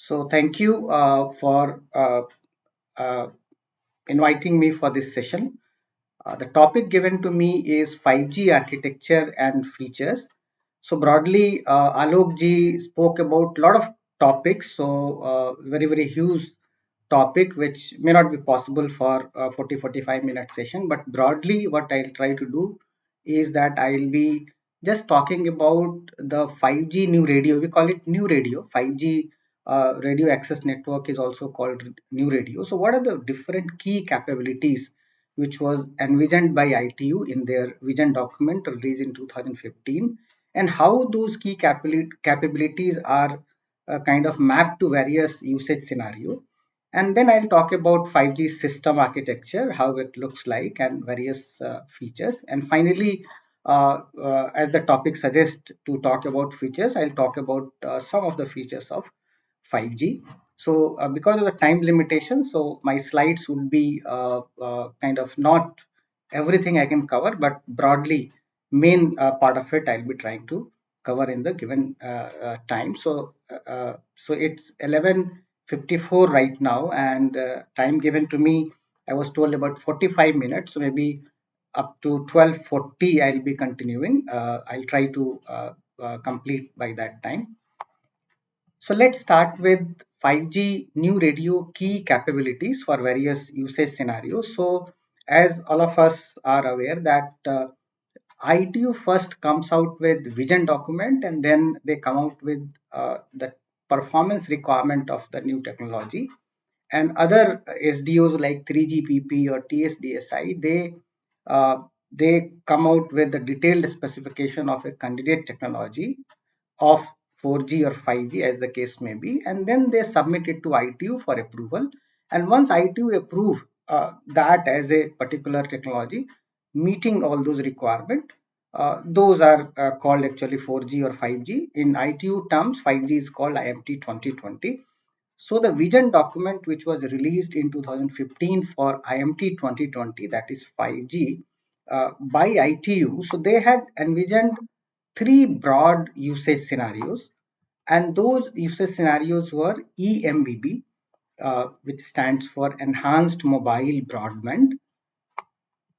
So thank you for uh, inviting me for this session. The topic given to me is 5G architecture and features. So broadly, Alok ji spoke about a lot of topics. So very huge topic which may not be possible for 40-45 minute session. But broadly, what I'll try to do is that I'll be just talking about the 5G new radio. We call it new radio. 5G radio access network is also called new radio. So what are the different key capabilities which was envisioned by ITU in their vision document released in 2015, and how those key capabilities are kind of mapped to various usage scenario. And then I'll talk about 5G system architecture, how it looks like, and various features. And finally, as the topic suggests to talk about features, I'll talk about some of the features of 5G. So, because of the time limitation, so my slides would be kind of not everything I can cover, but broadly, main part of it I'll be trying to cover in the given time. So it's 11:54 right now, and time given to me, I was told about 45 minutes, so maybe up to 12:40 I'll be continuing. I'll try to complete by that time. So let's start with 5G new radio key capabilities for various usage scenarios. So as all of us are aware that ITU first comes out with vision document, and then they come out with the performance requirement of the new technology. And other SDOs like 3GPP or TSDSI, they come out with the detailed specification of a candidate technology of 4G or 5G as the case may be, and then they submit it to ITU for approval. And once ITU approve that as a particular technology meeting all those requirements, those are called actually 4G or 5G. In ITU terms, 5G is called IMT 2020. So the vision document which was released in 2015 for IMT 2020, that is 5G, by ITU, so they had envisioned three broad usage scenarios, and those usage scenarios were EMBB, which stands for Enhanced Mobile Broadband,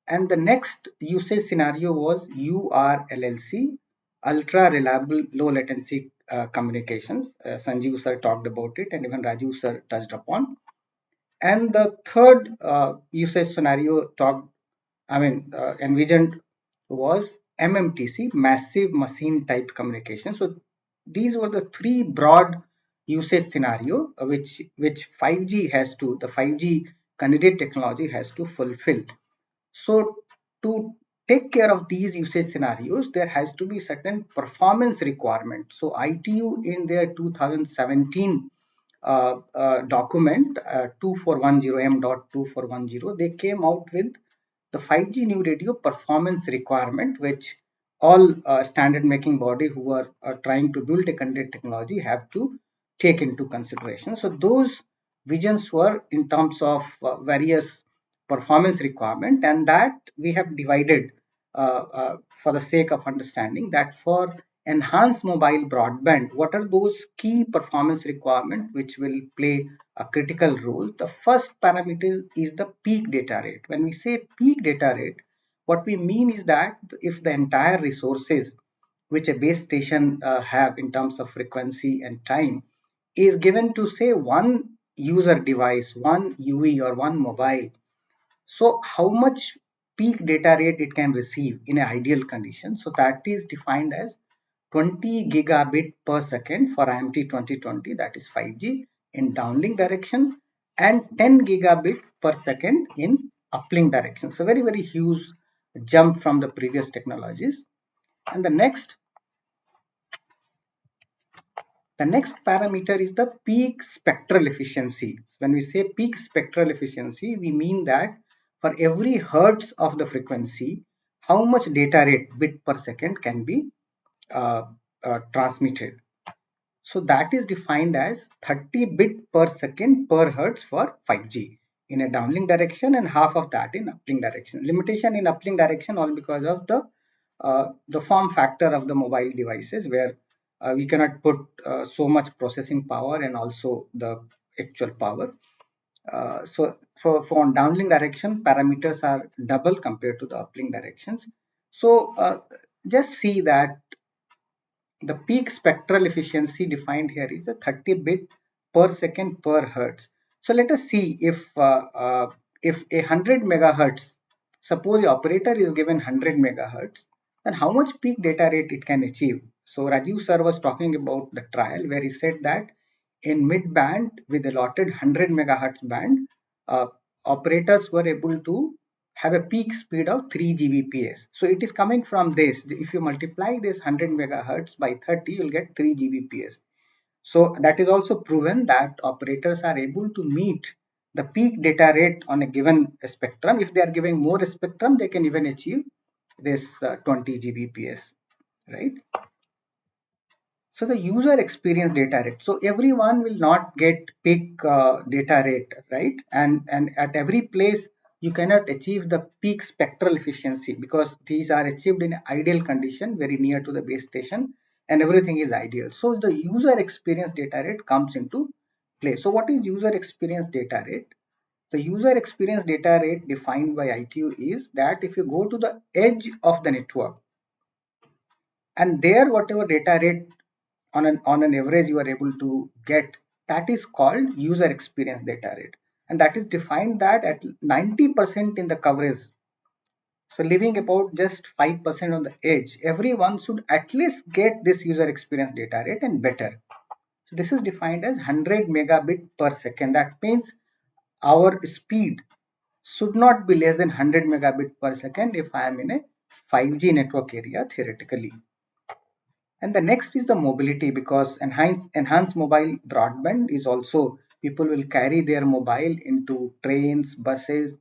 and the next usage scenario was URLLC, Ultra Reliable Low Latency Communications. Sanjeev sir talked about it, and even Raju sir touched upon. And the third usage scenario envisioned was MMTC, Massive Machine Type Communication. So these were the three broad usage scenario which 5G has to, the 5G candidate technology has to fulfill. So to take care of these usage scenarios, there has to be certain performance requirement. So ITU in their 2017 document 2410M.2410, they came out with the 5G new radio performance requirement, which all standard making body who are trying to build a candidate technology have to take into consideration. So those visions were in terms of various performance requirement, and that we have divided for the sake of understanding that for enhanced mobile broadband, what are those key performance requirements which will play a critical role. The first parameter is the peak data rate. When we say peak data rate, what we mean is that if the entire resources which a base station have in terms of frequency and time is given to say one user device, one UE or one mobile, so how much peak data rate it can receive in an ideal condition? So that is defined as 20 gigabit per second for IMT 2020, that is 5G in downlink direction, and 10 gigabit per second in uplink direction. So very huge jump from the previous technologies. And the next parameter is the peak spectral efficiency. When we say peak spectral efficiency, we mean that for every hertz of the frequency, how much data rate bit per second can be uh, transmitted. So that is defined as 30 bit per second per hertz for 5G in a downlink direction, and half of that in uplink direction. Limitation in uplink direction all because of the form factor of the mobile devices, where we cannot put so much processing power and also the actual power. So for downlink direction, parameters are double compared to the uplink directions. So just see that the peak spectral efficiency defined here is a 30 bit per second per hertz. So let us see if a 100 megahertz, suppose the operator is given 100 megahertz, then how much peak data rate it can achieve. So Rajiv sir was talking about the trial where he said that in mid band with allotted 100 megahertz band, uh, operators were able to have a peak speed of 3 Gbps. So it is coming from this. If you multiply this 100 megahertz by 30, you'll get 3 Gbps. So that is also proven that operators are able to meet the peak data rate on a given spectrum. If they are giving more spectrum, they can even achieve this 20 Gbps, right? So the user experience data rate. So everyone will not get peak data rate, right? And at every place you cannot achieve the peak spectral efficiency because these are achieved in ideal condition, very near to the base station, and everything is ideal. So the user experience data rate comes into play. So what is user experience data rate? The user experience data rate defined by ITU is that if you go to the edge of the network and there whatever data rate on an average you are able to get, that is called user experience data rate, and that is defined that at 90% in the coverage, so leaving about just 5% on the edge, everyone should at least get this user experience data rate and better. So this is defined as 100 megabit per second. That means our speed should not be less than 100 megabit per second if I am in a 5G network area theoretically. And the next is the mobility, because enhanced mobile broadband is also, people will carry their mobile into trains, buses,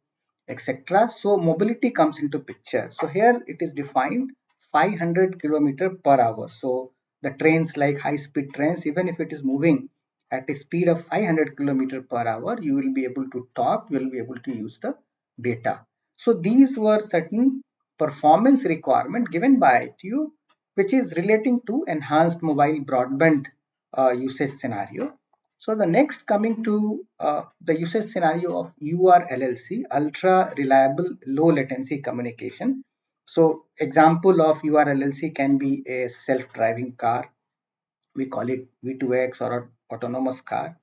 etc. So mobility comes into picture. So here it is defined 500 kilometer per hour. So the trains, like high speed trains, even if it is moving at a speed of 500 kilometer per hour, you will be able to talk, you will be able to use the data. So these were certain performance requirement given by ITU, which is relating to enhanced mobile broadband usage scenario. So the next, coming to the usage scenario of URLLC, ultra reliable low latency communication. So example of URLLC can be a self-driving car, we call it V2X, or an autonomous car,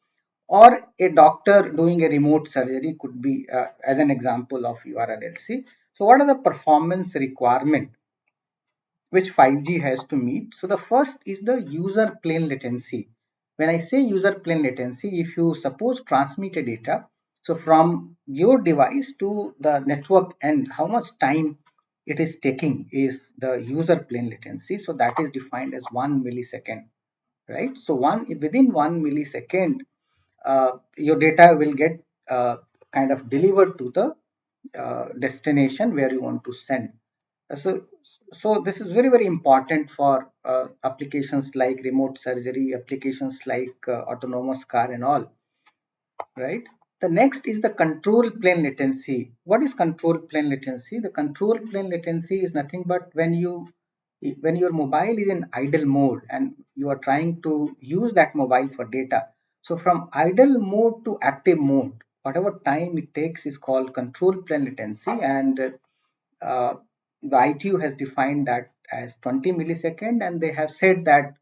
or a doctor doing a remote surgery could be as an example of URLLC. So what are the performance requirement which 5G has to meet? So the first is the user plane latency. When I say user plane latency, if you suppose transmit a data, so from your device to the network end, how much time it is taking is the user plane latency. So that is defined as 1 millisecond, right? So within 1 millisecond, your data will get kind of delivered to the destination where you want to send. So this is very, very important for applications like remote surgery, applications like autonomous car and all, right? The next is the control plane latency. What is control plane latency? The control plane latency is nothing but when your mobile is in idle mode and you are trying to use that mobile for data. So from idle mode to active mode, whatever time it takes is called control plane latency, and uh, the ITU has defined that as 20 millisecond, and they have said that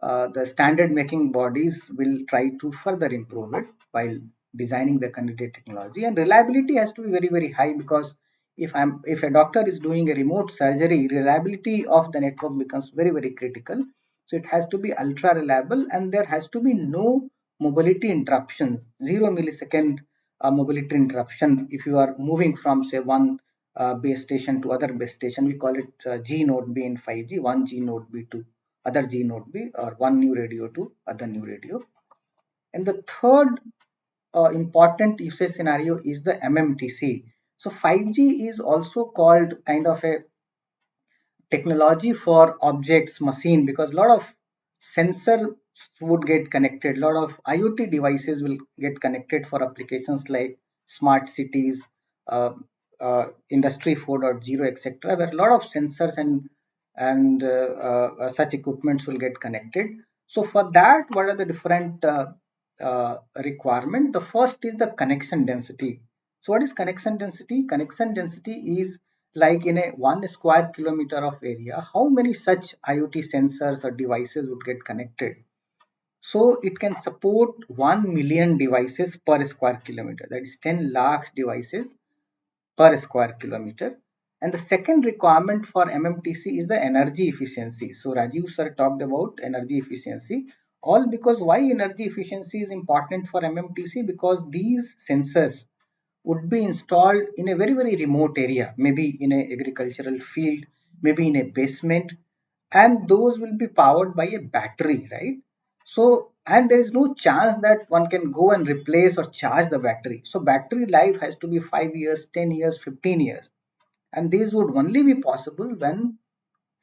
the standard making bodies will try to further improve it while designing the candidate technology. And reliability has to be very, very high, because if a doctor is doing a remote surgery, reliability of the network becomes very, very critical. So it has to be ultra reliable, and there has to be no mobility interruption, 0 millisecond mobility interruption. If you are moving from, say, one base station to other base station, we call it G node B in 5G, one G node B to other G node B, or one new radio to other new radio. And the third important usage scenario is the MMTC. So 5G is also called kind of a technology for objects machine, because a lot of sensor would get connected, a lot of IoT devices will get connected for applications like smart cities, uh, industry 4.0, etc., where a lot of sensors and such equipments will get connected. So for that, what are the different requirement? The first is the connection density. So what is connection density? Connection density is like in a 1 square kilometer of area, how many such IoT sensors or devices would get connected. So it can support 1 million devices per square kilometer. That is 10 lakh devices per square kilometer. And the second requirement for MMTC is the energy efficiency. So Rajiv sir talked about energy efficiency. All because why energy efficiency is important for MMTC? Because these sensors would be installed in a very remote area, maybe in a agricultural field, maybe in a basement, and those will be powered by a battery, right? So and there is no chance that one can go and replace or charge the battery. So battery life has to be 5 years, 10 years, 15 years, and these would only be possible when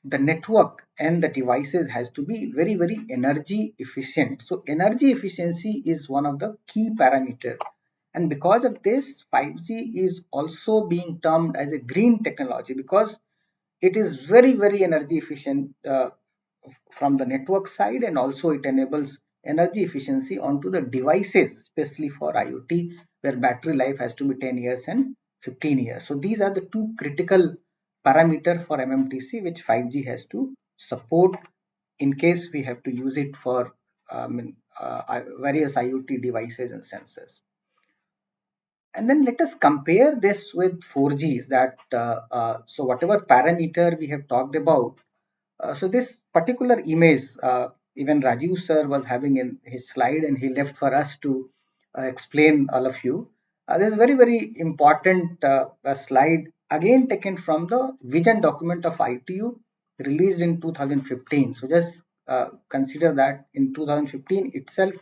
the network and the devices has to be very energy efficient. So energy efficiency is one of the key parameters, and because of this 5G is also being termed as a green technology, because it is very energy efficient from the network side, and also it enables energy efficiency onto the devices, especially for IoT, where battery life has to be 10 years and 15 years. So these are the two critical parameter for MMTC which 5G has to support in case we have to use it for various IoT devices and sensors. And then let us compare this with 4Gs, that so whatever parameter we have talked about, so this particular image, even Rajiv sir was having in his slide, and he left for us to explain all of you. This is very important slide, again taken from the vision document of ITU released in 2015. So just consider that in 2015 itself,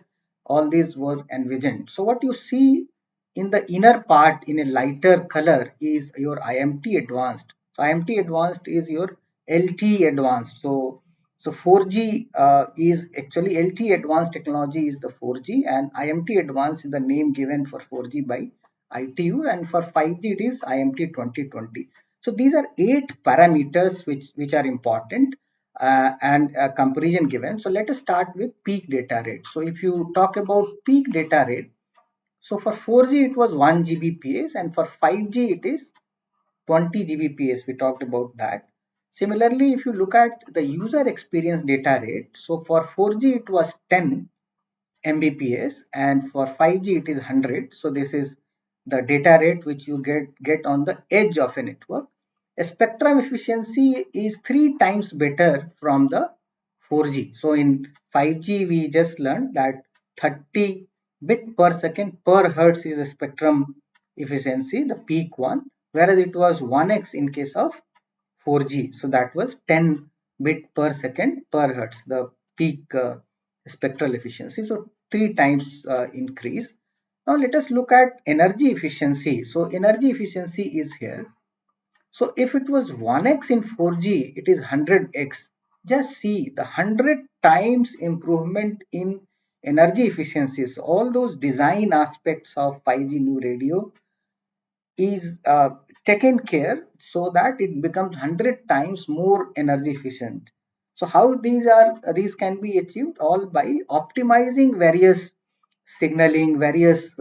all these were envisioned. So what you see in the inner part in a lighter color is your IMT advanced. So IMT advanced is your LTE advanced. So 4G is actually LTE advanced technology is the 4G, and IMT advanced is the name given for 4G by ITU, and for 5G it is IMT 2020. So these are 8 parameters which are important, and comparison given. So let us start with peak data rate. So if you talk about peak data rate, so for 4G it was 1 Gbps, and for 5G it is 20 Gbps. We talked about that. Similarly, if you look at the user experience data rate, so for 4G it was 10 Mbps, and for 5G it is 100. So this is the data rate which you get on the edge of a network. A spectrum efficiency is 3 times better from the 4G. So in 5G we just learned that 30 bit per second per hertz is the spectrum efficiency, the peak one, whereas it was 1x in case of 4G. So that was 10 bit per second per hertz, the peak spectral efficiency. So 3 times increase. Now let us look at energy efficiency. So energy efficiency is here. So if it was 1x in 4G, it is 100x. Just see the 100 times improvement in energy efficiencies. All those design aspects of 5G new radio is taken care so that it becomes 100 times more energy efficient. So how these can be achieved? All by optimizing various signaling, various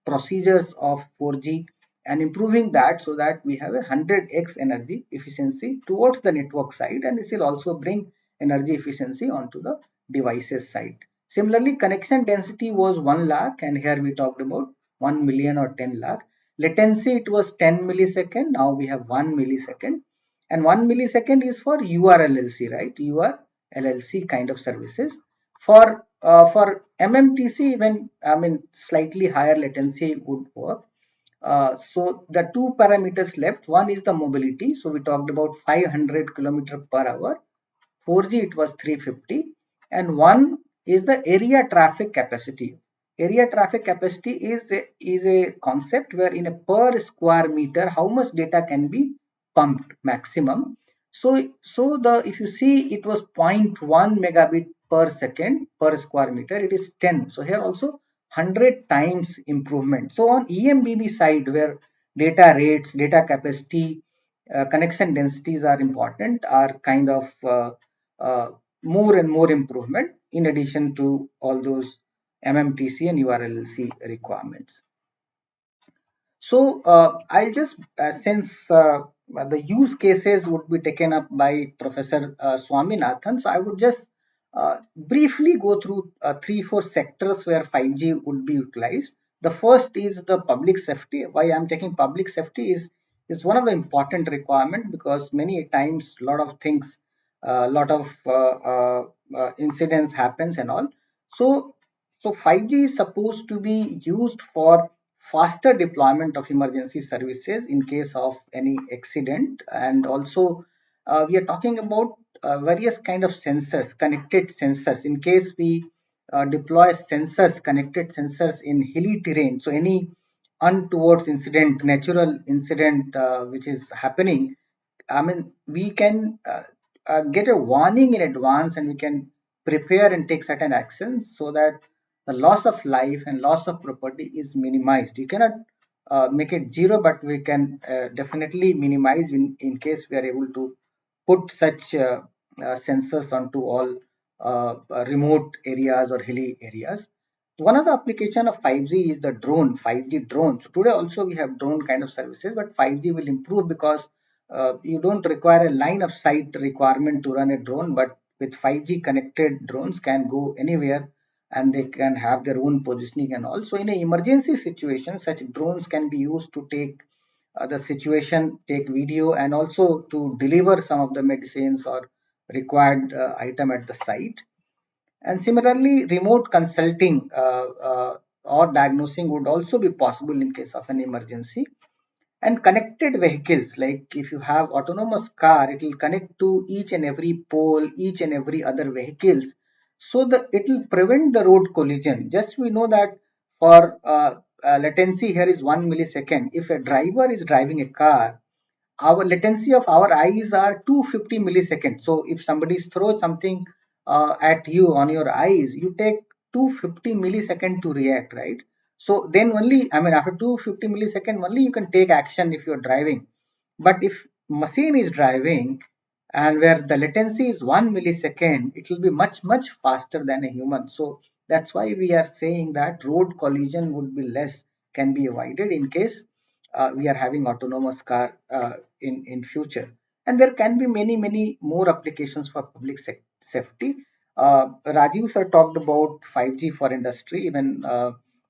procedures of 4G, and improving that so that we have a 100x energy efficiency towards the network side, and this will also bring energy efficiency onto the devices side. Similarly, connection density was 1 lakh, and here we talked about 1 million or 10 lakh. Latency, it was 10 millisecond. Now we have 1 millisecond, and 1 millisecond is for URLLC, right? URLLC kind of services. For MMTC, when I mean slightly higher latency would work. So the two parameters left. One is the mobility. So we talked about 500 kilometer per hour. 4G it was 350, and one is the area traffic capacity. Area traffic capacity is a concept where in a per square meter how much data can be pumped maximum. So the if you see it was zero point 0.1 megabit per second per square meter, it is 10. So here also 100 times improvement. So on EMBB side, where data rates, data capacity, connection densities are important, are kind of more and more improvement in addition to all those MMTC and URLLC requirements. So I'll just since the use cases would be taken up by Professor Swaminathan, so I would just briefly go through 3-4 sectors where 5G would be utilized. The first is the public safety. Why I'm taking public safety is one of the important requirement, because many times a lot of things, a lot of incidents happens and all. So so 5G is supposed to be used for faster deployment of emergency services in case of any accident. And also we are talking about various kind of sensors, connected sensors, in case we deploy sensors, connected sensors in hilly terrain. So any untoward incident, natural incident which is happening, I mean, we can get a warning in advance, and we can prepare and take certain actions so that the loss of life and loss of property is minimized. You cannot make it zero, but we can definitely minimize in case we are able to put such sensors onto all remote areas or hilly areas. One of the application of 5G is the drone, 5G drones. Today also we have drone kind of services, but 5G will improve because you don't require a line of sight requirement to run a drone, but with 5G connected drones can go anywhere, and they can have their own positioning. And also in an emergency situation, such drones can be used to take the situation, take video, and also to deliver some of the medicines or required item at the site. And similarly, remote consulting or diagnosing would also be possible in case of an emergency. And connected vehicles, like if you have autonomous car, it will connect to each and every pole, each and every other vehicles, so that it will prevent the road collision. Just we know that for latency here is 1 millisecond. If a driver is driving a car, our latency of our eyes are 250 milliseconds. So if somebody throws something at you on your eyes, you take 250 milliseconds to react, right? So then only, I mean, after 250 milliseconds only you can take action if you're driving. But if machine is driving and where the latency is 1 millisecond, it will be much faster than a human. So that's why we are saying that road collision would be less, can be avoided in case we are having autonomous car in future. And there can be many more applications for public safety. Rajiv sir talked about 5G for industry, even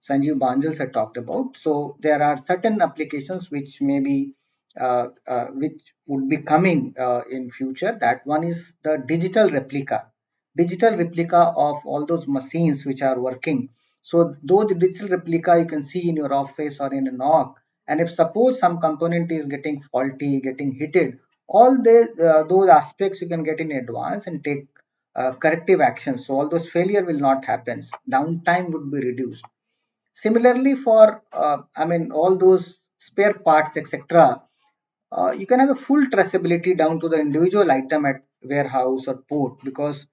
Sanjeev Banjal sir talked about. So there are certain applications which may be which would be coming in future. That one is the digital replica of all those machines which are working. So those digital replica you can see in your office or in a knock, and if suppose some component is getting faulty, getting heated, all those aspects you can get in advance and take corrective actions, so all those failure will not happen, downtime would be reduced. Similarly for I mean all those spare parts, etc., you can have a full traceability down to the individual item at warehouse or port, because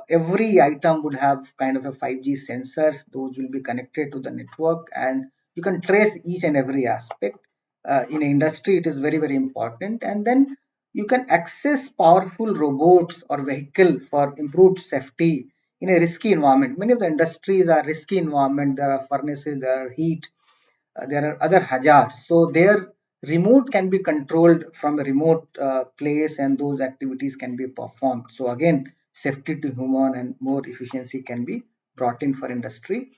every item would have kind of a 5G sensors. Those will be connected to the network, and you can trace each and every aspect. In industry, it is very important. And then you can access powerful robots or vehicle for improved safety in a risky environment. Many of the industries are risky environment. There are furnaces, there are heat, there are other hazards. So their remote can be controlled from a remote place, and those activities can be performed. So again, safety to human and more efficiency can be brought in for industry.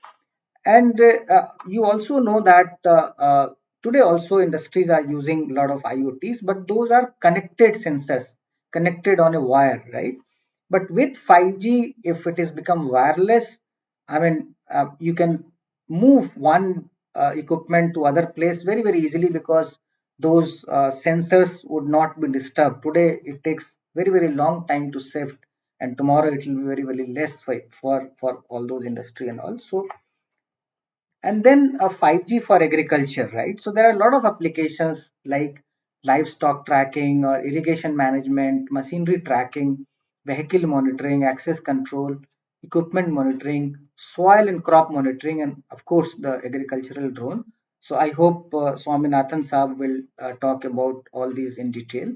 And you also know that today also industries are using a lot of IoTs, but those are connected sensors, connected on a wire, right? But with 5G, if it is become wireless, I mean, you can move one equipment to other place very easily, because those sensors would not be disturbed. Today, it takes very long time to shift, and tomorrow it will be very less for all those industry and all. So and then a 5G for agriculture, right? So there are a lot of applications like livestock tracking or irrigation management, machinery tracking, vehicle monitoring, access control, equipment monitoring, soil and crop monitoring, and of course the agricultural drone. So I hope Swaminathan Saab will talk about all these in detail.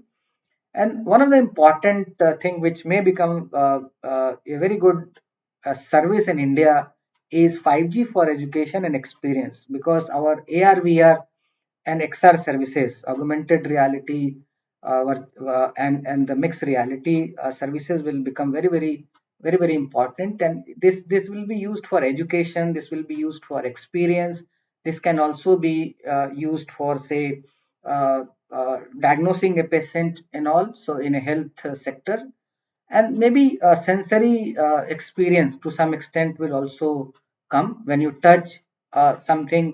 And one of the important thing which may become a very good service in India is 5G for education and experience, because our AR, VR and XR services, augmented reality, and the mixed reality services will become very important. And this will be used for education. This will be used for experience. This can also be used for, say, diagnosing a patient and all. So in a health sector, and maybe a sensory experience to some extent will also come when you touch something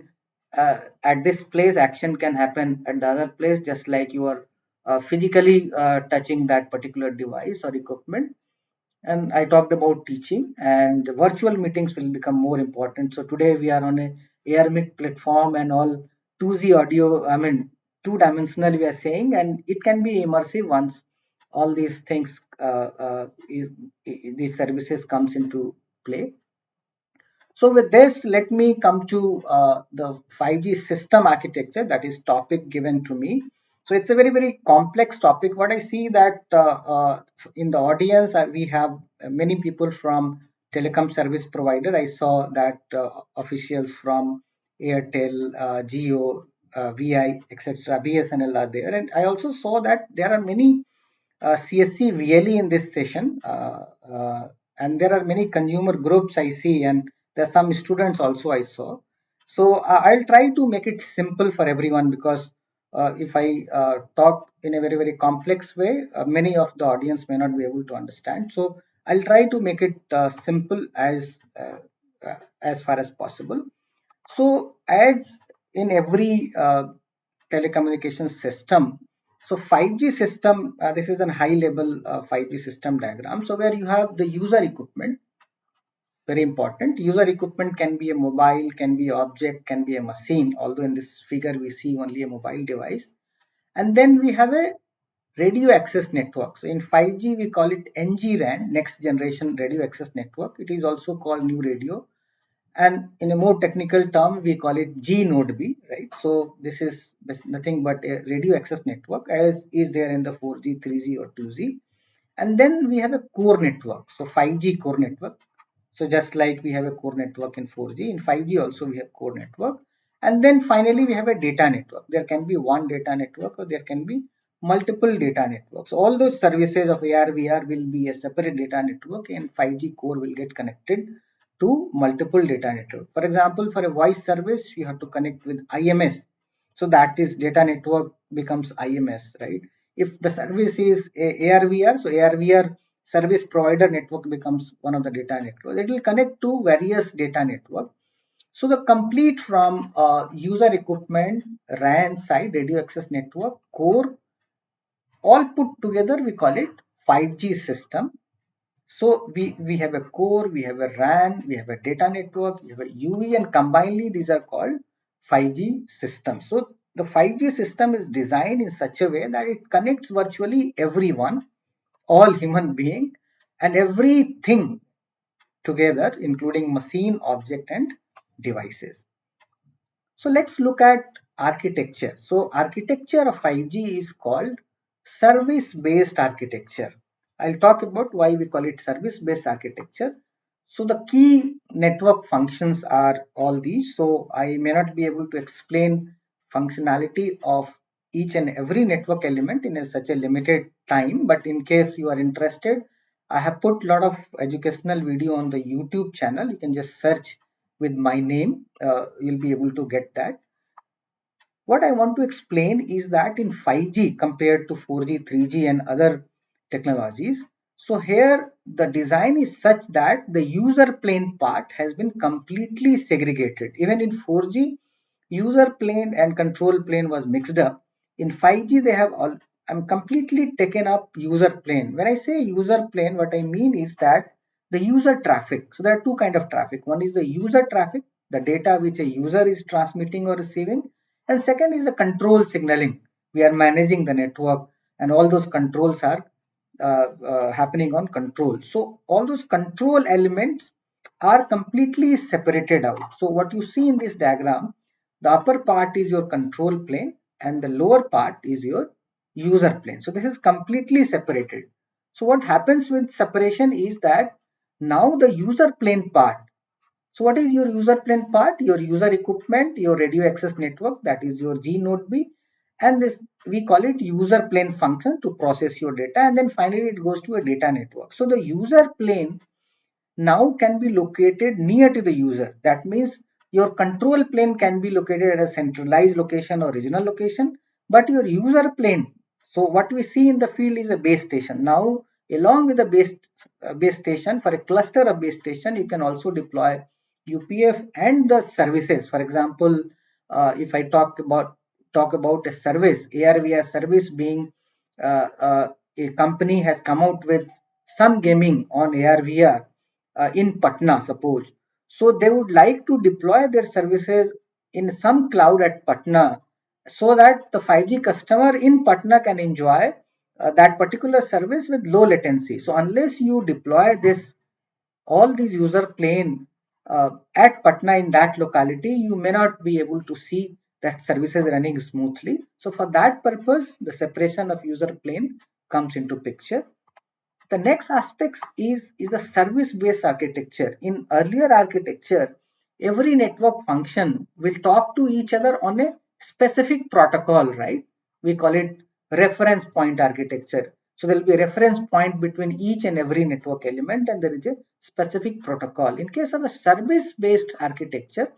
at this place. Action can happen at the other place, just like you are physically touching that particular device or equipment. And I talked about teaching, and virtual meetings will become more important. So today we are on a AirMeet platform and all 2Z audio, I mean, two-dimensional we are saying, and it can be immersive once all these things these services comes into play. So with this, let me come to the 5G system architecture, that is topic given to me. So it's a very complex topic. What I see that in the audience, we have many people from telecom service provider. I saw that officials from Airtel, Geo, VI, etc., BSNL are there. And I also saw that there are many CSC really in this session, and there are many consumer groups I see, and there are some students also I saw. So I'll try to make it simple for everyone, because if I talk in a very complex way, many of the audience may not be able to understand. So I'll try to make it simple as far as possible. So as in every telecommunication system, so 5G system, this is a high level 5G system diagram. So where you have the user equipment, very important. User equipment can be a mobile, can be object, can be a machine, although in this figure we see only a mobile device. And then we have a radio access network. So in 5G we call it NG-RAN, next generation radio access network. It is also called new radio, and in a more technical term we call it G node B, right? So this is nothing but a radio access network, as is there in the 4G, 3G or 2G. And then we have a core network, so 5G core network. So just like we have a core network in 4G, in 5G also we have core network. And then finally we have a data network. There can be one data network or there can be multiple data networks. All those services of AR, VR will be a separate data network, and 5G core will get connected to multiple data network. For example, for a voice service, you have to connect with IMS. So that is data network becomes IMS, right? If the service is AR/VR, so AR/VR service provider network becomes one of the data networks. It will connect to various data network. So the complete from user equipment, RAN side, radio access network, core, all put together, we call it 5G system. So we have a core, we have a RAN, we have a data network, we have a UV, and combinedly these are called 5G system. So the 5G system is designed in such a way that it connects virtually everyone, all human being, and everything together, including machine, object, and devices. So let's look at architecture. So architecture of 5G is called service-based architecture. I'll talk about why we call it service-based architecture. So the key network functions are all these. So I may not be able to explain functionality of each and every network element in such a limited time, but in case you are interested, I have put a lot of educational video on the YouTube channel. You can just search with my name. You'll be able to get that. What I want to explain is that in 5G compared to 4G, 3G and other technologies, so here the design is such that the user plane part has been completely segregated. Even in 4G, user plane and control plane was mixed up. In 5G, they have all I'm completely taken up user plane. When I say user plane, what I mean is that the user traffic. So there are two kind of traffic. One is the user traffic, the data which a user is transmitting or receiving, and second is the control signaling. We are managing the network, and all those controls are happening on control. So all those control elements are completely separated out. So what you see in this diagram, The upper part is your control plane and the lower part is your user plane. So this is completely separated. So what happens with separation is that now the user plane part. So what is your user plane part? Your user equipment, your radio access network, that is your G node B, and this we call it user plane function to process your data, and then finally it goes to a data network. So the user plane now can be located near to the user. That means your control plane can be located at a centralized location or regional location, but your user plane, so what we see in the field is a base station. Now, along with the base station, for a cluster of base station, you can also deploy UPF and the services. For example, if I talk about a service, ARVR service being a company has come out with some gaming on ARVR in Patna, suppose. So they would like to deploy their services in some cloud at Patna so that the 5G customer in Patna can enjoy that particular service with low latency. So unless you deploy this, all these user plane at Patna in that locality, you may not be able to see that services running smoothly. So for that purpose, the separation of user plane comes into picture. The next aspect is the service-based architecture. In earlier architecture, every network function will talk to each other on a specific protocol, right? We call it reference point architecture. So there will be a reference point between each and every network element, and there is a specific protocol. In case of a service-based architecture,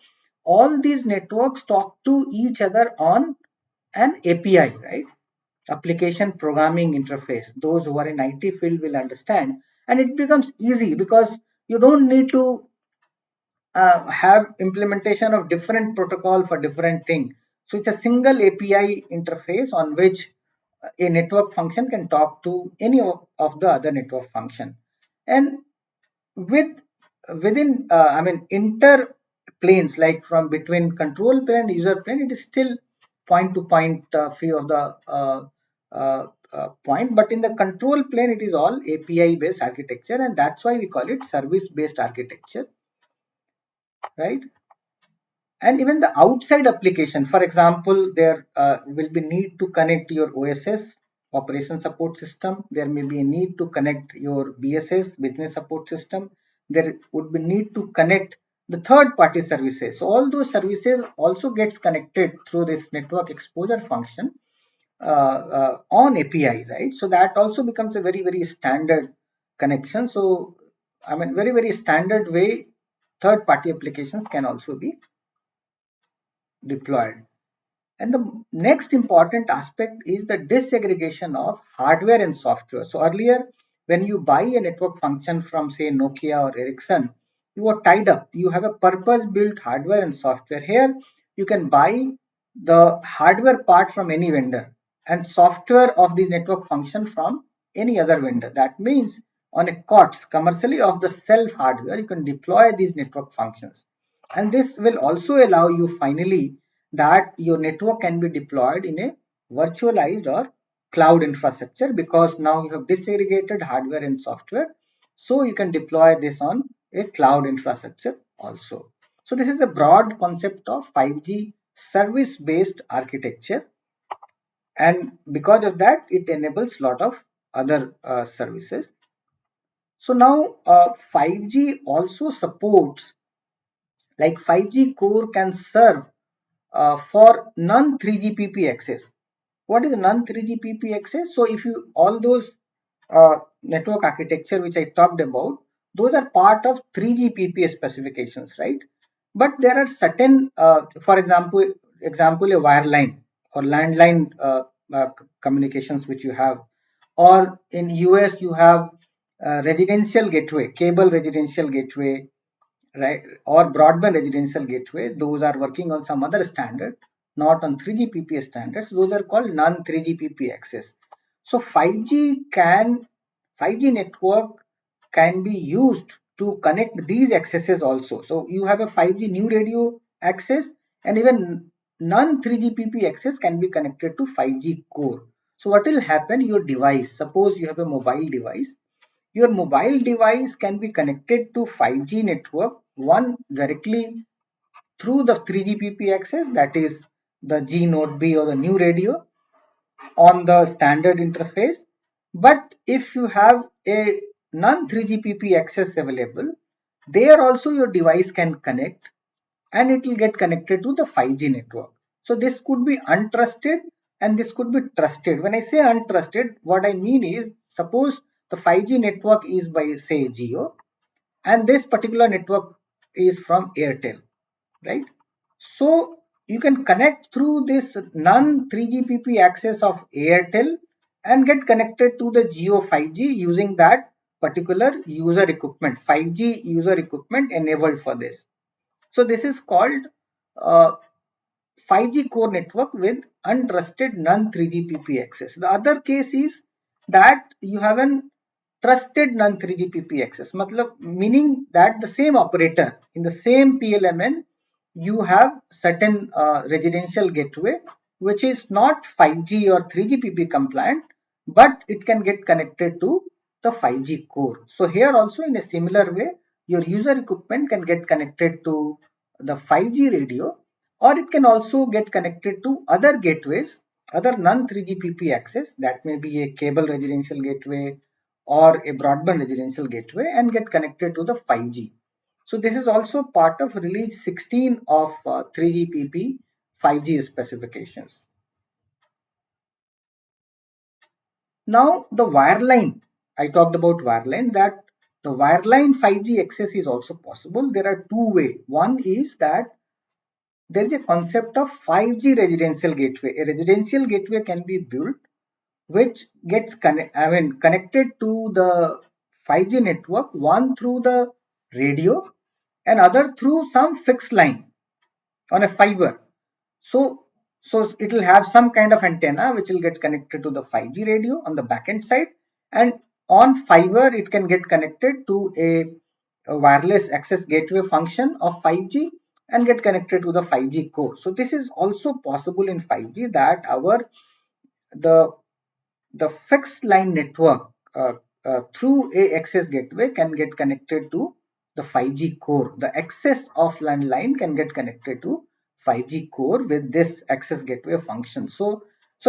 all these networks talk to each other on an API, right? Application programming interface. Those who are in IT field will understand, and it becomes easy because you don't need to have implementation of different protocol for different thing. So it's a single API interface on which a network function can talk to any of the other network function. And with within I mean inter planes, like from between control plane and user plane, it is still point to point few of the point, but in the control plane it is all API based architecture, and that's why we call it service based architecture, right? And even the outside application, for example, there will be need to connect your OSS, operation support system. There may be a need to connect your BSS, business support system. There would be need to connect the third party services. So all those services also gets connected through this network exposure function on API, right? So that also becomes a very standard connection. So I mean very standard way third party applications can also be deployed. And the next important aspect is the disaggregation of hardware and software. So earlier, when you buy a network function from say Nokia or Ericsson, you are tied up. You have a purpose-built hardware and software. Here, you can buy the hardware part from any vendor and software of this network function from any other vendor. That means on a COTS, commercially of the self hardware, you can deploy these network functions. And this will also allow you finally that your network can be deployed in a virtualized or cloud infrastructure, because now you have disaggregated hardware and software, so you can deploy this on a cloud infrastructure also. So this is a broad concept of 5G service based architecture, and because of that it enables a lot of other services. So now 5G also supports, like 5G core can serve for non 3GPP access. What is non 3GPP access? So if you all those network architecture which I talked about, those are part of 3GPP specifications, right? But there are certain, for example, a wireline or landline communications which you have, or in US you have residential gateway, cable residential gateway, right, or broadband residential gateway. Those are working on some other standard, not on 3GPP standards. Those are called non 3GPP access. So 5G network can be used to connect these accesses also. So you have a 5G new radio access, and even non 3GPP access can be connected to 5G core. So what will happen? Your device, suppose you have a mobile device, your mobile device can be connected to 5G network, one directly through the 3GPP access, that is the G Node B or the new radio on the standard interface. But if you have a non 3GPP access available, there also your device can connect and it will get connected to the 5G network. So this could be untrusted and this could be trusted. When I say untrusted, what I mean is, suppose the 5G network is by say Jio and this particular network is from Airtel, right? So you can connect through this non 3GPP access of Airtel and get connected to the Jio 5G using that particular user equipment, 5G user equipment enabled for this. So this is called uh, 5G core network with untrusted non 3GPP access. The other case is that you have an trusted non 3GPP access, meaning that the same operator in the same PLMN you have certain residential gateway which is not 5G or 3GPP compliant, but it can get connected to the 5G core. So here also in a similar way, your user equipment can get connected to the 5G radio, or it can also get connected to other gateways, other non 3GPP access, that may be a cable residential gateway or a broadband residential gateway, and get connected to the 5G. So this is also part of release 16 of 3GPP 5G specifications. Now the wireline, I talked about wireline, that the wireline 5G access is also possible. There are two ways. One is that there is a concept of 5G residential gateway. A residential gateway can be built which gets connected to the 5G network, one through the radio and other through some fixed line on a fiber. So, so it will have some kind of antenna which will get connected to the 5G radio on the backend side, and on fiber it can get connected to a wireless access gateway function of 5G and get connected to the 5G core. So this is also possible in 5G, that our the the fixed line network through a access gateway can get connected to the 5G core. The access of landline can get connected to 5G core with this access gateway function. So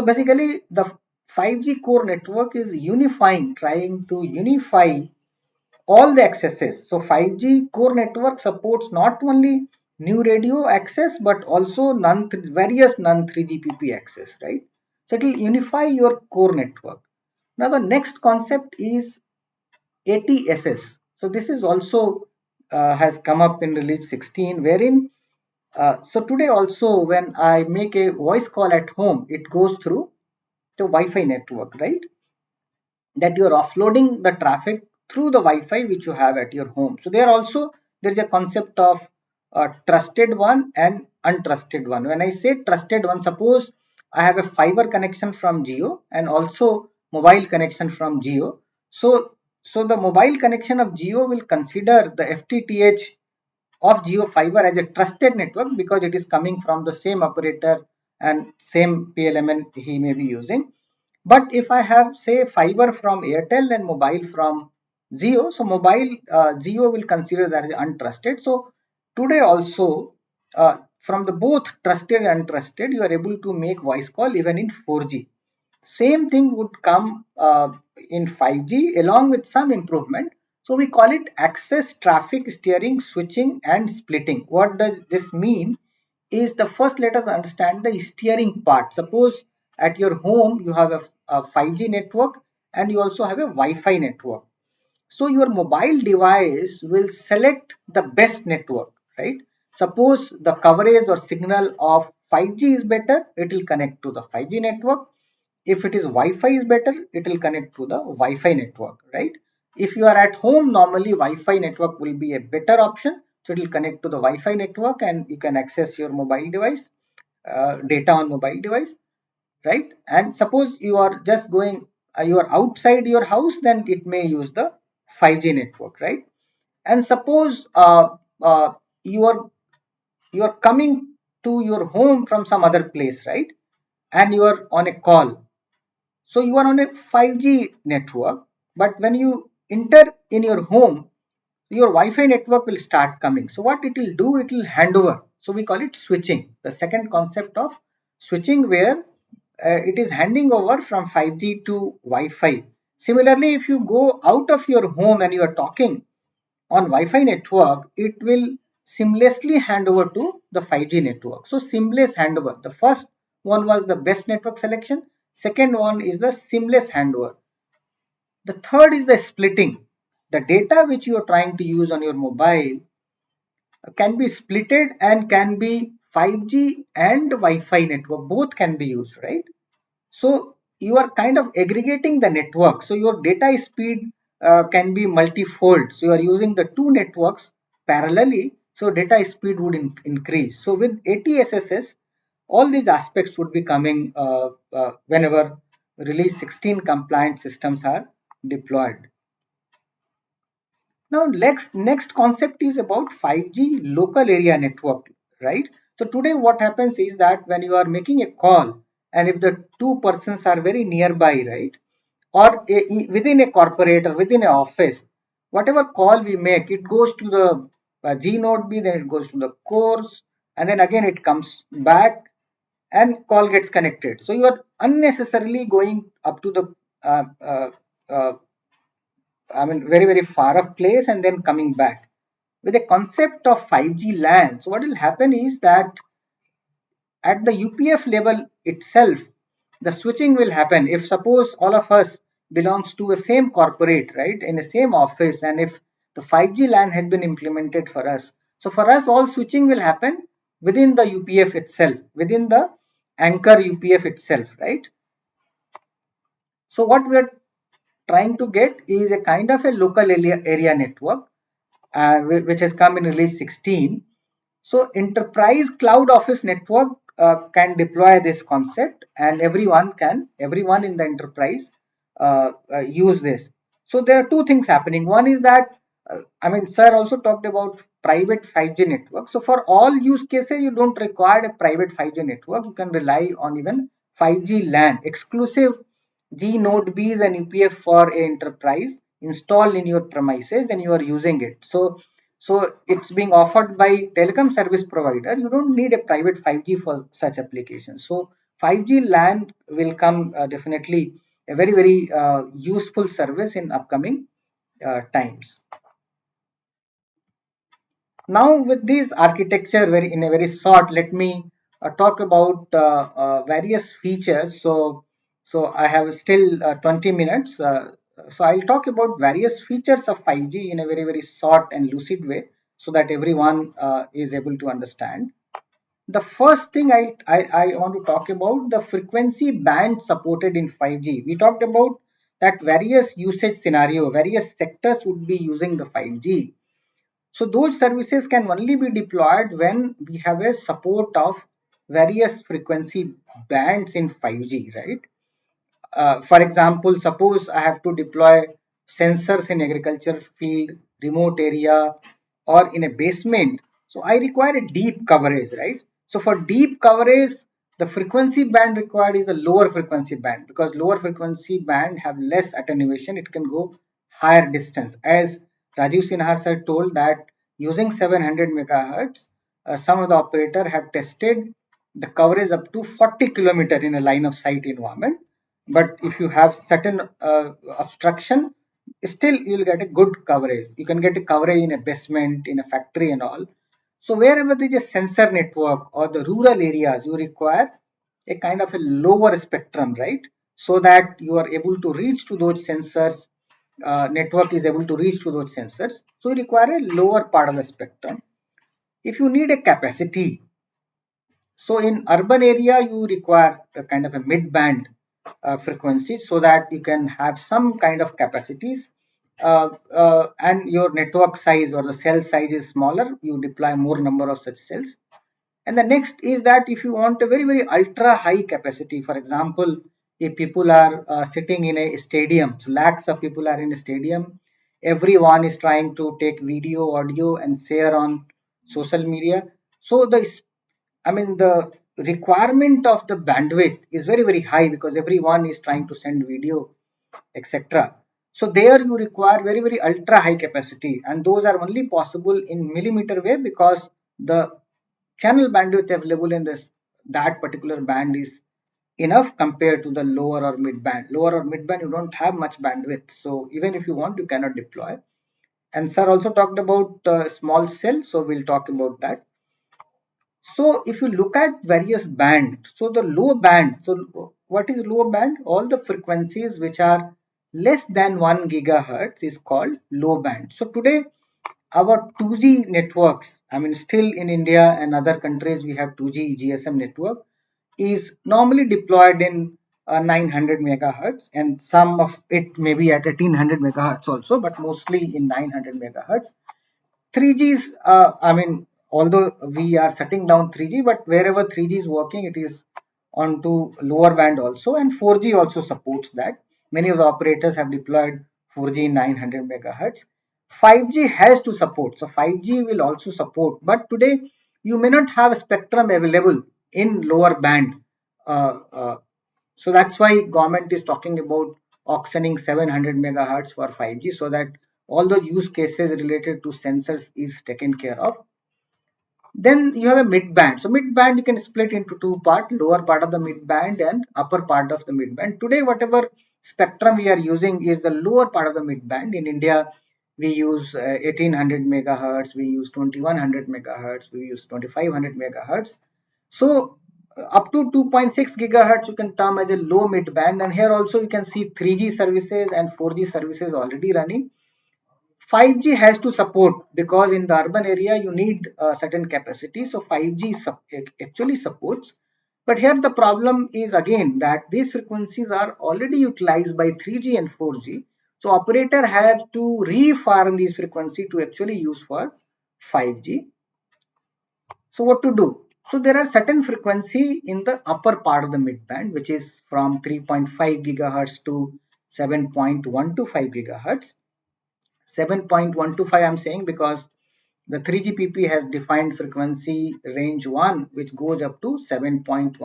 basically the 5G core network is unifying, trying to unify all the accesses. So 5G core network supports not only new radio access but also various non 3GPP access, right? So it will unify your core network. Now the next concept is ATSS. So this is also has come up in release 16, wherein so today also when I make a voice call at home, it goes through the Wi-Fi network, right? That you're offloading the traffic through the Wi-Fi which you have at your home. So there also there is a concept of trusted one and untrusted one. When I say trusted one, suppose I have a fiber connection from Jio and also mobile connection from Jio. So the mobile connection of Jio will consider the FTTH of Jio fiber as a trusted network because it is coming from the same operator and same PLMN he may be using. But if I have say fiber from Airtel and mobile from Jio, so mobile Jio will consider that as untrusted. So today also from the both trusted and untrusted, you are able to make voice call even in 4G. Same thing would come in 5G along with some improvement. So we call it access traffic steering, switching and splitting. What does this mean? Is the first, let us understand the steering part. Suppose at your home you have a 5G network and you also have a Wi-Fi network. So your mobile device will select the best network, right? Suppose the coverage or signal of 5G is better, it will connect to the 5G network. If it is Wi-Fi is better, it will connect to the Wi-Fi network, right? If you are at home, normally Wi-Fi network will be a better option. So it will connect to the Wi-Fi network and you can access your mobile device, data on mobile device, right? And suppose you are just going, you are outside your house, then it may use the 5G network, right? And suppose you are coming to your home from some other place, right? And you are on a call, so you are on a 5G network, but when you enter in your home, your Wi-Fi network will start coming. So what it will do, it will hand over. So we call it switching. The second concept of switching, where it is handing over from 5G to Wi-Fi. Similarly, if you go out of your home and you are talking on Wi-Fi network, it will seamlessly hand over to the 5G network. So seamless handover. The first one was the best network selection. Second one is the seamless handover. The third is the splitting. The data which you are trying to use on your mobile can be splitted and can be 5G and Wi-Fi network. Both can be used, right? So you are kind of aggregating the network. So your data speed can be multifold. So you are using the two networks parallelly. So data speed would increase. So with ATSSS, all these aspects would be coming whenever release 16 compliant systems are deployed. Now, next concept is about 5G local area network, right? So today what happens is that when you are making a call, and if the two persons are very nearby, right, or within a corporate or within an office, whatever call we make, it goes to the G node B, then it goes to the course, and then again it comes back and call gets connected. So you are unnecessarily going up to the uh, uh, uh, very, very far off place and then coming back. With the concept of 5G LAN, so what will happen is that at the UPF level itself, the switching will happen. If suppose all of us belongs to a same corporate, right, in the same office, and if the 5G LAN has been implemented for us, so for us all switching will happen within the UPF itself, within the anchor UPF itself, right? So what we are trying to get is a kind of a local area network which has come in release 16. So enterprise cloud office network can deploy this concept, and everyone in the enterprise use this. So there are two things happening. One is that sir also talked about private 5G network. So for all use cases, you don't require a private 5G network. You can rely on even 5G LAN, exclusive G Node Bs and UPF for a enterprise installed in your premises, and you are using it. So it's being offered by telecom service provider. You don't need a private 5G for such applications. So 5G LAN will come definitely a very, very useful service in upcoming times. Now with this architecture, very in a very short, let me talk about various features. So I have still 20 minutes. So I'll talk about various features of 5G in a very, very short and lucid way, so that everyone is able to understand. The first thing I want to talk about the frequency band supported in 5G. We talked about that various usage scenario, various sectors would be using the 5G. So those services can only be deployed when we have a support of various frequency bands in 5G, right? For example, suppose I have to deploy sensors in agriculture field, remote area, or in a basement. So I require a deep coverage, right? So for deep coverage, the frequency band required is a lower frequency band, because lower frequency band have less attenuation. It can go higher distance. As Rajiv Sinha sir told that using 700 megahertz, some of the operator have tested the coverage up to 40 kilometer in a line of sight environment. But if you have certain obstruction, still you will get a good coverage. You can get a coverage in a basement, in a factory and all. So wherever there is a sensor network or the rural areas, you require a kind of a lower spectrum, right? So that you are able to reach to those sensors, network is able to reach to those sensors. So you require a lower part of the spectrum. If you need a capacity, so in urban area, you require a kind of a mid-band frequency, so that you can have some kind of capacities, and your network size or the cell size is smaller, you deploy more number of such cells. And the next is that if you want a very, very ultra high capacity, for example, if people are sitting in a stadium, so lakhs of people are in a stadium, everyone is trying to take video, audio, and share on social media. So the requirement of the bandwidth is very, very high, because everyone is trying to send video, etc. So there you require very, very ultra high capacity, and those are only possible in millimeter wave, because the channel bandwidth available in this that particular band is enough compared to the lower or mid band. Lower or mid band, you don't have much bandwidth. So even if you want, you cannot deploy. And sir also talked about small cell. So we'll talk about that. So if you look at various bands, so the low band, so what is low band? All the frequencies which are less than 1 gigahertz is called low band. So today our 2G networks, I mean still in India and other countries we have 2G GSM network is normally deployed in 900 megahertz, and some of it may be at 1800 megahertz also, but mostly in 900 megahertz. 3G is, I mean, although we are shutting down 3G, but wherever 3G is working, it is onto lower band also, and 4G also supports that. Many of the operators have deployed 4G in 900 megahertz. 5G has to support, so 5G will also support, but today you may not have a spectrum available in lower band. So that's why government is talking about auctioning 700 megahertz for 5G, so that all the use cases related to sensors is taken care of. Then you have a mid band. So mid band you can split into two parts: lower part of the mid band and upper part of the mid band. Today whatever spectrum we are using is the lower part of the mid band. In India we use 1800 megahertz, we use 2100 megahertz, we use 2500 megahertz. So up to 2.6 gigahertz you can term as a low mid band, and here also you can see 3G services and 4G services already running. 5G has to support, because in the urban area you need a certain capacity, so 5G actually supports. But here the problem is again that these frequencies are already utilized by 3G and 4G, so operator has to refarm these frequency to actually use for 5G. So what to do? So there are certain frequency in the upper part of the mid band, which is from 3.5 gigahertz to 7.125 gigahertz. 7.125 I'm saying because the 3GPP has defined frequency range 1, which goes up to 7.125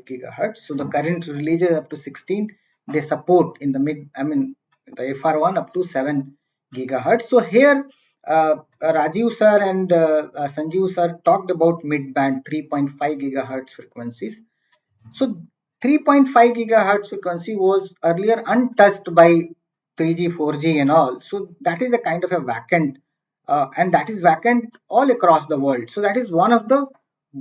gigahertz. So the current releases up to 16, they support in the mid, I mean, the FR1 up to 7 gigahertz. So here, Rajiv sir and Sanjeev sir talked about mid band 3.5 gigahertz frequencies. So 3.5 gigahertz frequency was earlier untouched by 3G, 4G and all. So that is a kind of a vacant, and that is vacant all across the world. So that is one of the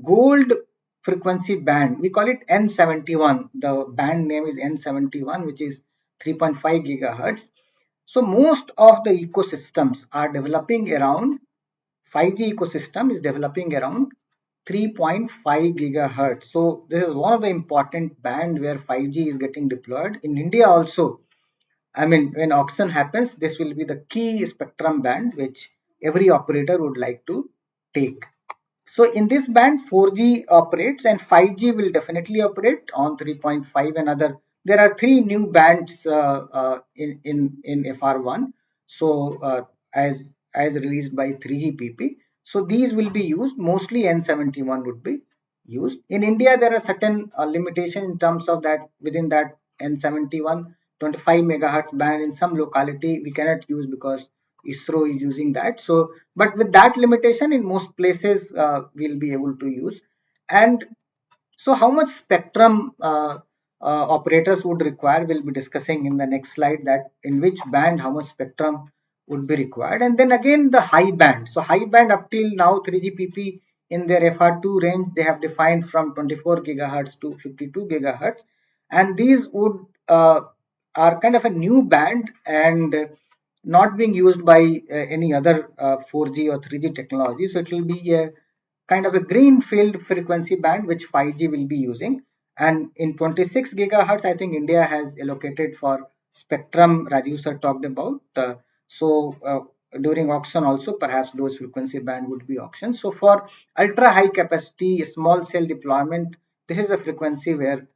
gold frequency band. We call it N71. The band name is N71, which is 3.5 gigahertz. So most of the ecosystems are developing around 5G ecosystem is developing around 3.5 gigahertz. So this is one of the important band where 5G is getting deployed. In India also, I mean, when auction happens, this will be the key spectrum band which every operator would like to take. So in this band, 4G operates and 5G will definitely operate on 3.5 and other. There are three new bands in FR1. So as released by 3GPP. So these will be used. Mostly N71 would be used. In India, there are certain limitation in terms of that within that N71 25 megahertz band in some locality we cannot use because ISRO is using that. So but with that limitation in most places we'll be able to use. And so how much spectrum operators would require, we'll be discussing in the next slide, that in which band how much spectrum would be required. And then again the high band. So high band up till now 3GPP in their FR2 range they have defined from 24 gigahertz to 52 gigahertz, and these would are kind of a new band and not being used by any other 4G or 3G technology. So it will be a kind of a greenfield frequency band which 5G will be using. And in 26 gigahertz, I think India has allocated for spectrum. Rajiv sir talked about. During auction also, perhaps those frequency band would be auctioned. So for ultra high capacity small cell deployment, this is the frequency where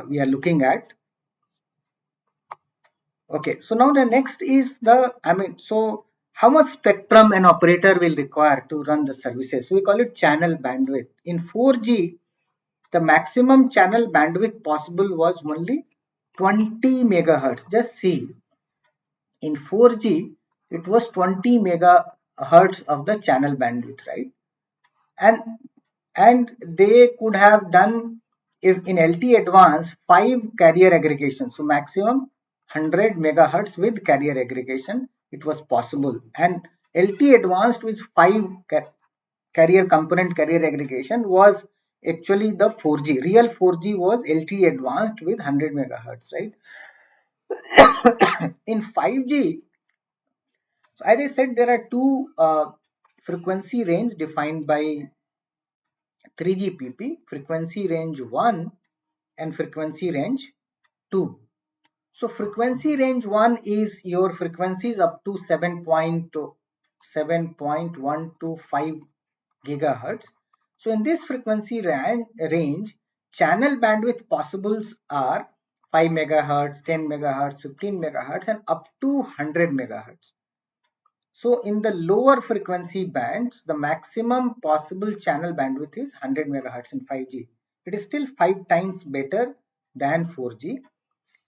we are looking at. Okay, so now the next is the, I mean, so how much spectrum an operator will require to run the services? So we call it channel bandwidth. In 4G, the maximum channel bandwidth possible was only 20 megahertz. Just see, in 4G, it was 20 megahertz of the channel bandwidth, right? And and they could have done, if in LTE Advanced, 5 carrier aggregation. So maximum 100 megahertz with carrier aggregation, it was possible. And LTE Advanced with 5 carrier component carrier aggregation was actually the 4G. Real 4G was LTE Advanced with 100 megahertz, right? In 5G, so as I said, there are two frequency range defined by 3GPP, frequency range 1 and frequency range 2. So frequency range 1 is your frequencies up to 7.125 gigahertz. So in this frequency range, channel bandwidth possibles are 5 megahertz, 10 megahertz, 15 megahertz, and up to 100 megahertz. So in the lower frequency bands, the maximum possible channel bandwidth is 100 megahertz in 5G. It is still 5 times better than 4G.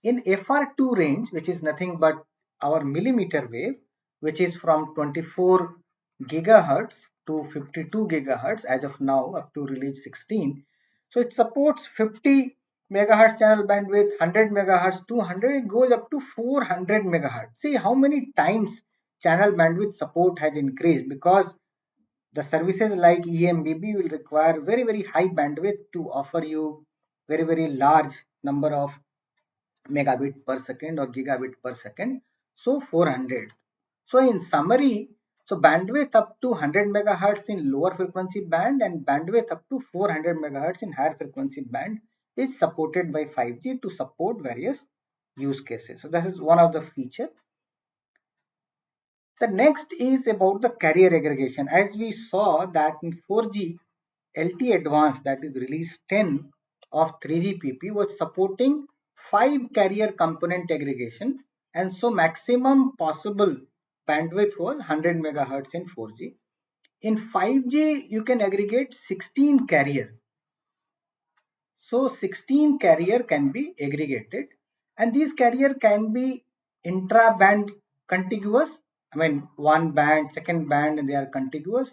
In FR2 range, which is nothing but our millimeter wave, which is from 24 gigahertz to 52 gigahertz as of now up to release 16. So it supports 50 megahertz channel bandwidth, 100 megahertz, 200, it goes up to 400 megahertz. See how many times channel bandwidth support has increased, because the services like EMBB will require very, very high bandwidth to offer you very, very large number of megabit per second or gigabit per second. So 400. So in summary, so bandwidth up to 100 megahertz in lower frequency band and bandwidth up to 400 megahertz in higher frequency band is supported by 5G to support various use cases. So this is one of the feature. The next is about the carrier aggregation. As we saw that in 4G, LTE Advanced, that is release 10 of 3GPP, was supporting 5 carrier component aggregation, and so maximum possible bandwidth was 100 megahertz in 4G. In 5G, you can aggregate 16 carrier. So 16 carrier can be aggregated, and these carrier can be intra-band contiguous. I mean, one band, second band, and they are contiguous.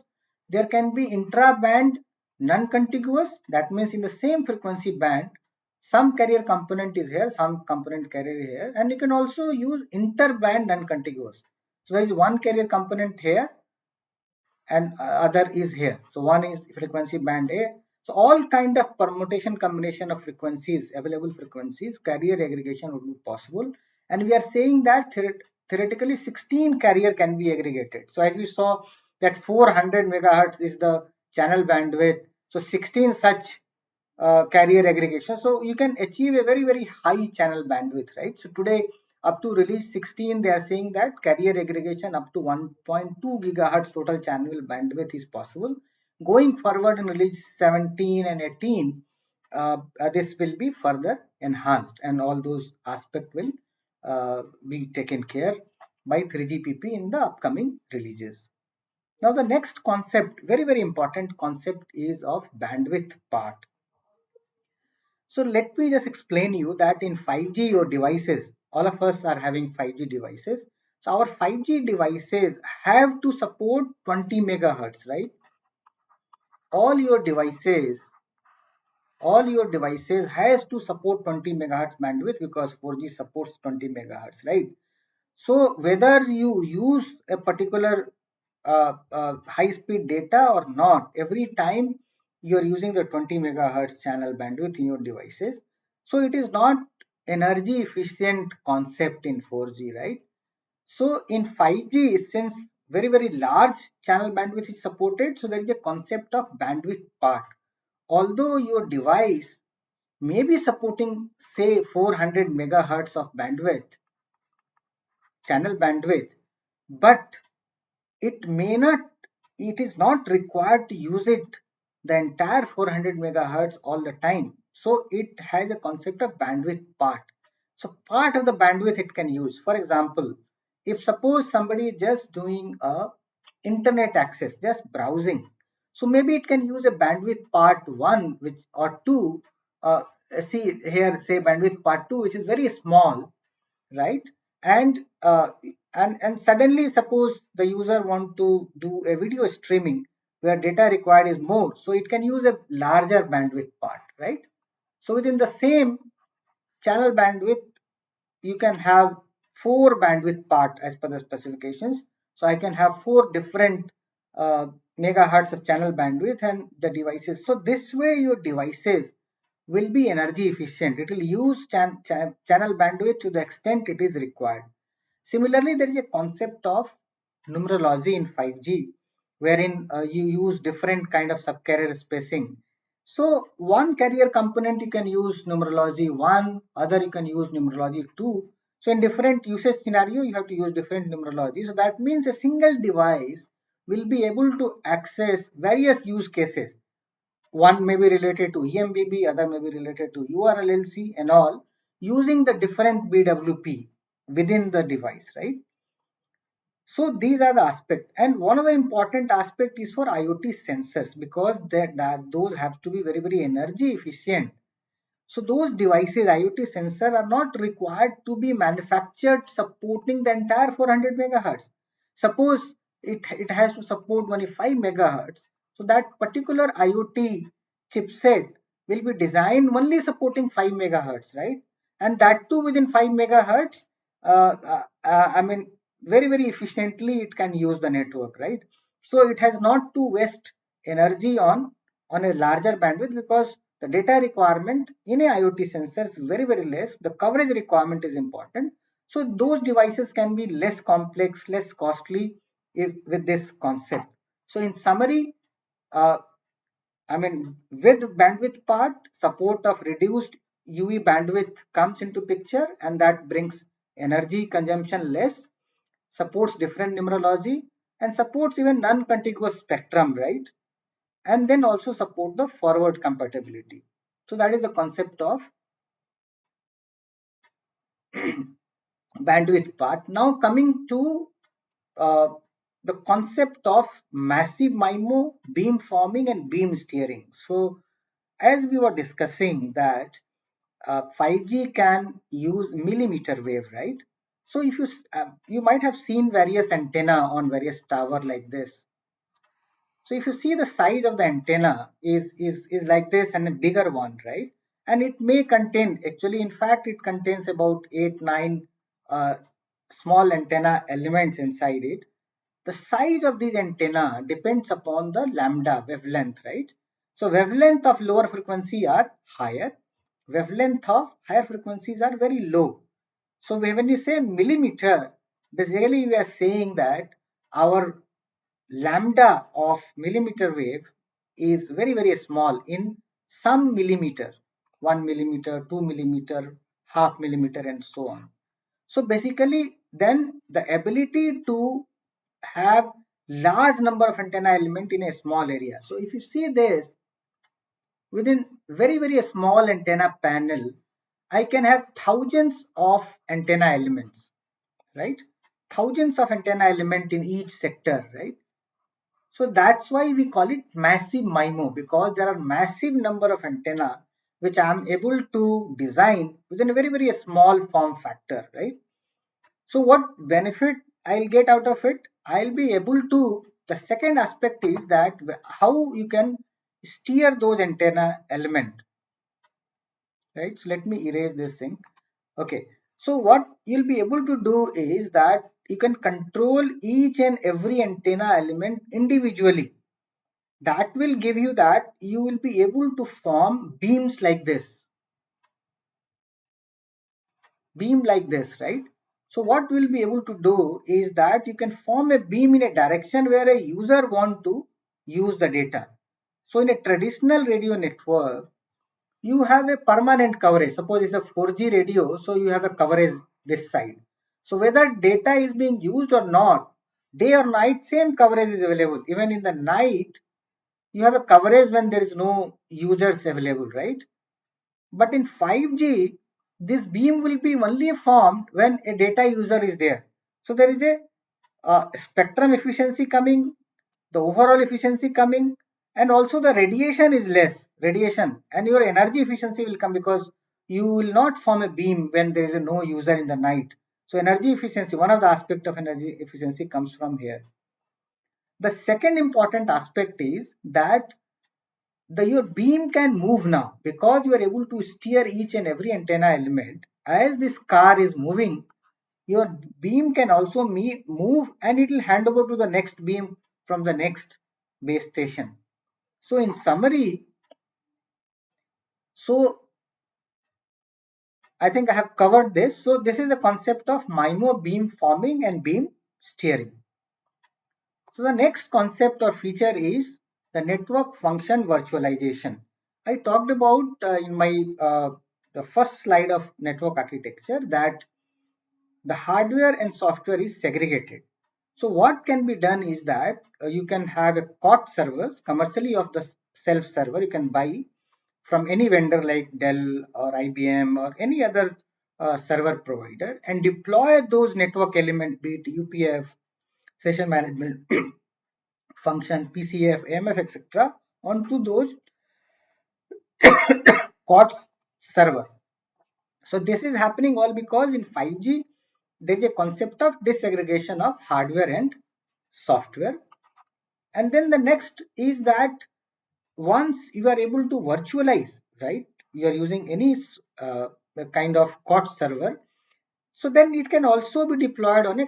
There can be intra-band non-contiguous. That means in the same frequency band, some carrier component is here, some component carrier here, and you can also use inter-band non-contiguous. So there is one carrier component here, and other is here. So one is frequency band A. So all kind of permutation combination of frequencies, available frequencies, carrier aggregation would be possible. And we are saying that theoretically 16 carrier can be aggregated. So as we saw that 400 megahertz is the channel bandwidth. So 16 such carrier aggregation. So you can achieve a very, very high channel bandwidth, right? So today up to release 16, they are saying that carrier aggregation up to 1.2 gigahertz total channel bandwidth is possible. Going forward in release 17 and 18, this will be further enhanced, and all those aspects will be taken care by 3GPP in the upcoming releases. Now the next concept, very, very important concept, is of bandwidth part. So let me just explain you that in 5G your devices, all of us are having 5G devices. So our 5G devices have to support 20 megahertz, right? All your devices, all your devices has to support 20 megahertz bandwidth, because 4G supports 20 megahertz, right? So whether you use a particular high speed data or not, every time you are using the 20 megahertz channel bandwidth in your devices. So it is not energy efficient concept in 4G, right? So in 5G, since very, very large channel bandwidth is supported, so there is a concept of bandwidth part. Although your device may be supporting say 400 megahertz of bandwidth, channel bandwidth, but it may not, it is not required to use it the entire 400 megahertz all the time. So it has a concept of bandwidth part. So part of the bandwidth it can use. For example, if suppose somebody is just doing a internet access, just browsing, so maybe it can use a bandwidth part 1 which or 2. uh, See here, say bandwidth part 2, which is very small, right? And and suddenly suppose the user want to do a video streaming, where data required is more, so it can use a larger bandwidth part, right? So within the same channel bandwidth, you can have four bandwidth part as per the specifications. So I can have four different uh, megahertz of channel bandwidth and the devices. So this way your devices will be energy efficient. It will use channel bandwidth to the extent it is required. Similarly, there is a concept of numerology in 5G, wherein you use different kind of subcarrier spacing. So one carrier component you can use numerology 1, other you can use numerology 2. So in different usage scenario, you have to use different numerology. So that means a single device will be able to access various use cases. One may be related to EMBB, other may be related to URLLC and all, using the different BWP within the device, right? So these are the aspects, and one of the important aspect is for IoT sensors, because those have to be very energy efficient. So those devices, IoT sensor, are not required to be manufactured supporting the entire 400 megahertz. Suppose it has to support only 5 megahertz. So that particular IoT chipset will be designed only supporting 5 megahertz, right? And that too within 5 megahertz. I mean, very efficiently it can use the network, right? So it has not to waste energy on a larger bandwidth, because the data requirement in a IoT sensor is very less. The coverage requirement is important. So those devices can be less complex, less costly with this concept. So in summary, uh, I mean, with bandwidth part, support of reduced UV bandwidth comes into picture, and that brings energy consumption less, supports different numerology, and supports even non-contiguous spectrum, right? And then also support the forward compatibility. So that is the concept of bandwidth part. Now coming to uh, the concept of massive MIMO, beam forming and beam steering. So as we were discussing that 5G can use millimeter wave, right? So if you might have seen various antenna on various tower like this. So if you see the size of the antenna is like this and a bigger one, right? And it may contain, actually, in fact, it contains about 8, 9 uh, small antenna elements inside it. The size of these antenna depends upon the lambda wavelength, right? So wavelength of lower frequency are higher, wavelength of higher frequencies are very low. So when you say millimeter, basically we are saying that our lambda of millimeter wave is very small in some millimeter, 1 millimeter, 2 millimeter, half millimeter, and so on. So basically, then the ability to have large number of antenna element in a small area. So if you see this, within very small antenna panel, I can have thousands of antenna elements, right? Thousands of antenna element in each sector, right? So that's why we call it massive MIMO, because there are massive number of antenna which I am able to design within a very small form factor, right? So what benefit I'll get out of it? I'll be able to, the second aspect is that how you can steer those antenna element, right? So let me erase this thing. Okay. So what you'll be able to do is that you can control each and every antenna element individually. That will give you that you will be able to form beams like this, right? So what we'll be able to do is that you can form a beam in a direction where a user want to use the data. So in a traditional radio network, you have a permanent coverage. Suppose it's a 4G radio, so you have a coverage this side. So whether data is being used or not, day or night, same coverage is available. Even in the night, you have a coverage when there is no users available, right? But in 5G, this beam will be only formed when a data user is there. So there is a spectrum efficiency coming, the overall efficiency coming, and also the radiation is less, radiation, and your energy efficiency will come, because you will not form a beam when there is a no user in the night. So energy efficiency, one of the aspect of energy efficiency comes from here. The second important aspect is that your beam can move now because you are able to steer each and every antenna element. As this car is moving, your beam can also move, and it will hand over to the next beam from the next base station. So in summary, so I think I have covered this. So this is the concept of MIMO, beam forming and beam steering. So the next concept or feature is the network function virtualization. I talked about in my the first slide of network architecture that the hardware and software is segregated. So what can be done is that you can have a COT servers commercially of the self server you can buy from any vendor like Dell or IBM or any other server provider, and deploy those network element, be it UPF, session management function, PCF, AMF, etc., onto those COTS server. So this is happening all because in 5G there is a concept of disaggregation of hardware and software. And then the next is that once you are able to virtualize, right, you are using any kind of COTS server, so then it can also be deployed on a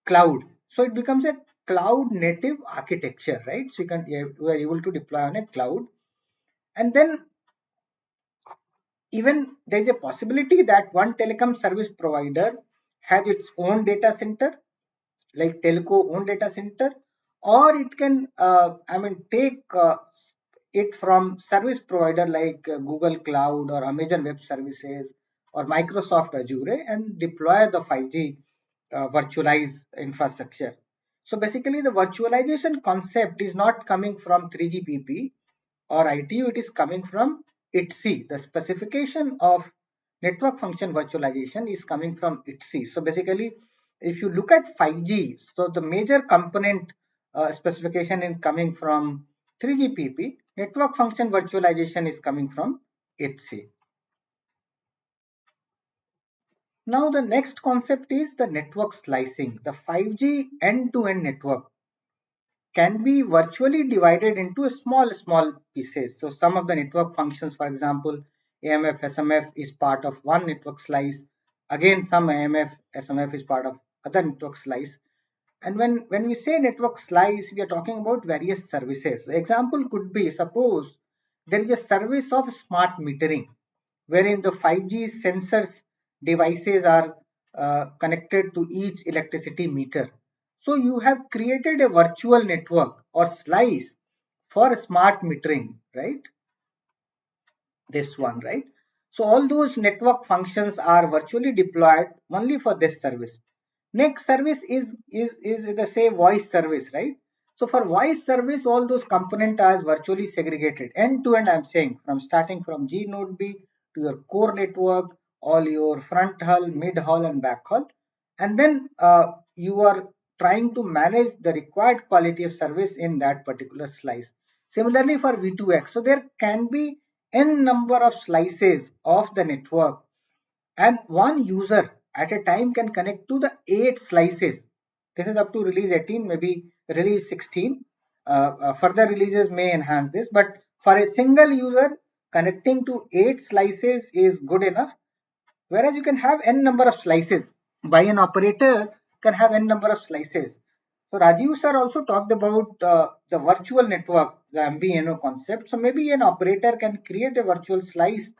cloud. So it becomes a cloud native architecture, right? So you are able to deploy on a cloud. And then even there is a possibility that one telecom service provider has its own data center, like telco own data center, or it can take it from service provider like Google Cloud or Amazon Web Services or Microsoft Azure and deploy the 5G virtualized infrastructure. So basically the virtualization concept is not coming from 3GPP or ITU, it is coming from ITSI. The specification of network function virtualization is coming from ITSI. So basically, if you look at 5G, so the major component specification is coming from 3GPP, network function virtualization is coming from ITSI. Now the next concept is the network slicing. The 5G end-to-end network can be virtually divided into small pieces. So some of the network functions, for example, AMF, SMF is part of one network slice. Again, some AMF, SMF is part of other network slice. And when we say network slice, we are talking about various services. The example could be, suppose there is a service of smart metering, wherein the 5G sensors devices are connected to each electricity meter. So you have created a virtual network or slice for smart metering, right? This one, right? So all those network functions are virtually deployed only for this service. Next service is the say voice service, right? So for voice service, all those components are virtually segregated end to end. I'm saying from starting from G node B to your core network, all your front hull, mid hull, and back hull, and then you are trying to manage the required quality of service in that particular slice. Similarly for V2X, so there can be n number of slices of the network, and one user at a time can connect to the 8 slices. This is up to release 18, maybe release 16. Further releases may enhance this, but for a single user, connecting to 8 slices is good enough. Whereas you can have n number of slices. By an operator can have n number of slices. So Rajiv sir also talked about the virtual network, the MVNO concept. So maybe an operator can create a virtual slice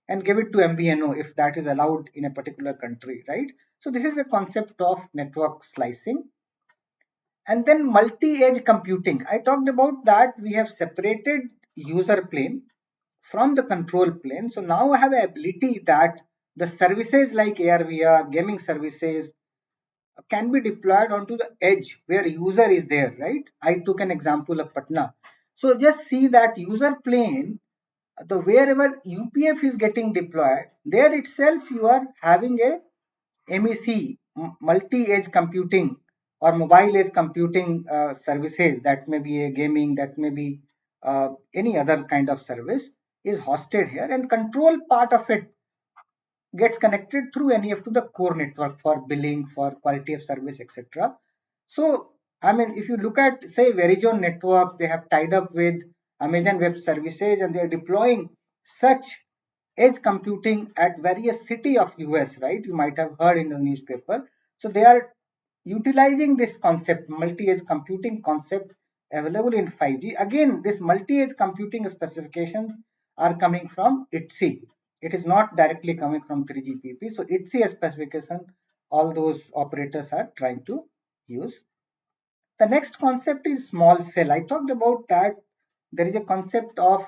and give it to MVNO if that is allowed in a particular country, right? So this is the concept of network slicing. And then multi-edge computing. I talked about that we have separated user plane from the control plane. So now I have an ability that the services like AR/VR, gaming services can be deployed onto the edge where user is there, right? I took an example of Patna. So just see that user plane, the wherever UPF is getting deployed, there itself you are having a MEC, multi-edge computing or mobile edge computing services. That may be a gaming, that may be any other kind of service is hosted here, and control part of it gets connected through NEF to the core network for billing, for quality of service, etc. So I mean, if you look at, say, Verizon network, they have tied up with Amazon Web Services and they are deploying such edge computing at various city of US, right? You might have heard in the newspaper. So they are utilizing this concept, multi-edge computing concept available in 5G. Again, this multi-edge computing specifications are coming from ITSI. It is not directly coming from 3GPP. So ITSI specification, all those operators are trying to use. The next concept is small cell. I talked about that. There is a concept of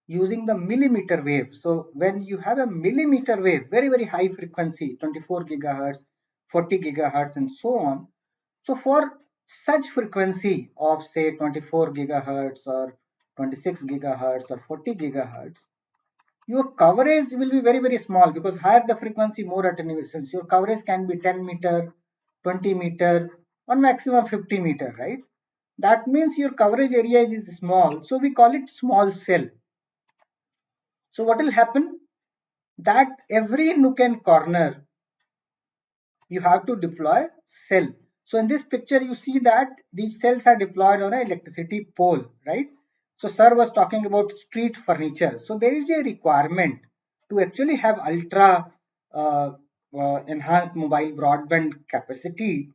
using the millimeter wave. So when you have a millimeter wave, very, very high frequency, 24 gigahertz, 40 gigahertz, and so on. So for such frequency of say 24 gigahertz or 26 gigahertz or 40 gigahertz, your coverage will be very, very small because higher the frequency, more attenuations. Your coverage can be 10 meter, 20 meter, or maximum 50 meter, right? That means your coverage area is small. So we call it small cell. So what will happen? That every nook and corner you have to deploy cell. So in this picture, you see that these cells are deployed on an electricity pole, right? So sir was talking about street furniture. So there is a requirement to actually have ultra enhanced mobile broadband capacity.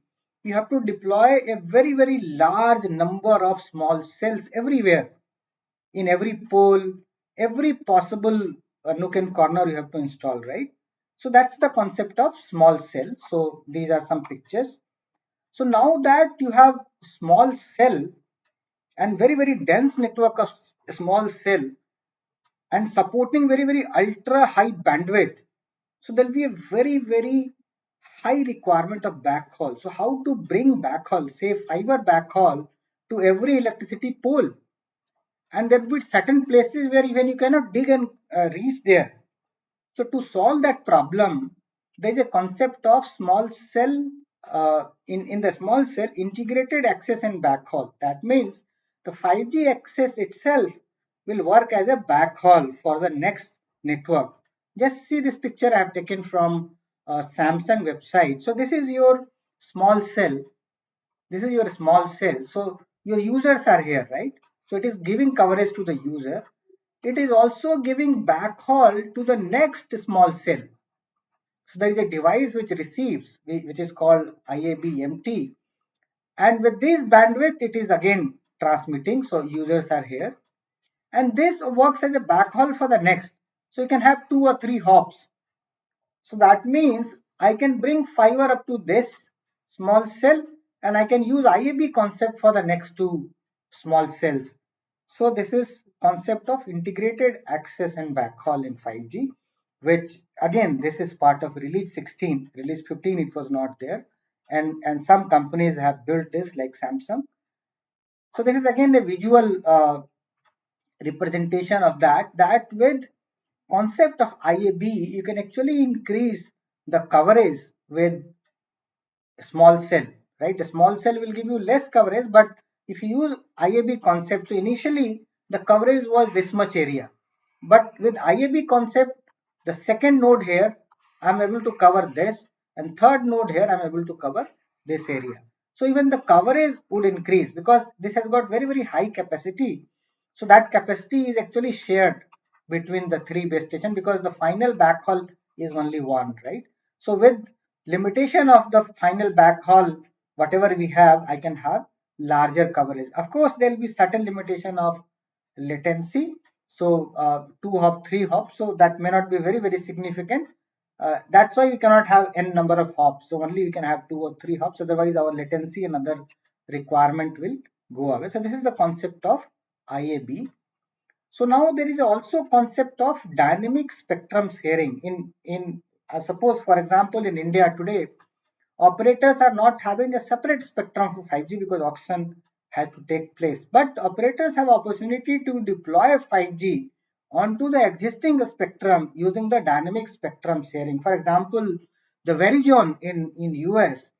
You have to deploy a very, very large number of small cells everywhere, in every pole, every possible nook and corner you have to install, right? So that's the concept of small cell. So these are some pictures. So now that you have small cell and very, very dense network of small cell and supporting very, very ultra high bandwidth, so there'll be a very, very high requirement of backhaul. So how to bring backhaul, say fiber backhaul to every electricity pole? And there will be certain places where even you cannot dig and reach there. So to solve that problem, there is a concept of small cell, in the small cell integrated access and backhaul. That means the 5G access itself will work as a backhaul for the next network. Just see this picture I have taken from Samsung website. So this is your small cell. This is your small cell. So your users are here, right? So it is giving coverage to the user. It is also giving backhaul to the next small cell. So there is a device which receives, which is called IAB-MT. And with this bandwidth, it is again transmitting. So users are here. And this works as a backhaul for the next. So you can have 2 or 3 hops. So that means I can bring fiber up to this small cell and I can use IAB concept for the next 2 small cells. So this is concept of integrated access and backhaul in 5G, which again, this is part of release 16. Release 15, it was not there. And some companies have built this like Samsung. So this is again a visual representation of that with concept of IAB, you can actually increase the coverage with small cell, right? A small cell will give you less coverage, but if you use IAB concept, so initially the coverage was this much area. But with IAB concept, the second node here, I'm able to cover this, and third node here, I'm able to cover this area. So even the coverage would increase because this has got very, very high capacity. So that capacity is actually shared between the 3 base stations because the final backhaul is only one, right? So with limitation of the final backhaul, whatever we have, I can have larger coverage. Of course, there will be certain limitation of latency. So 2 hop, 3 hops. So that may not be very, very significant. That's why we cannot have n number of hops. So only we can have 2 or 3 hops. Otherwise, our latency and other requirement will go away. So this is the concept of IAB. So now there is also concept of dynamic spectrum sharing. In suppose for example in India today, operators are not having a separate spectrum for 5G because auction has to take place. But operators have opportunity to deploy 5G onto the existing spectrum using the dynamic spectrum sharing. For example, the Verizon in US,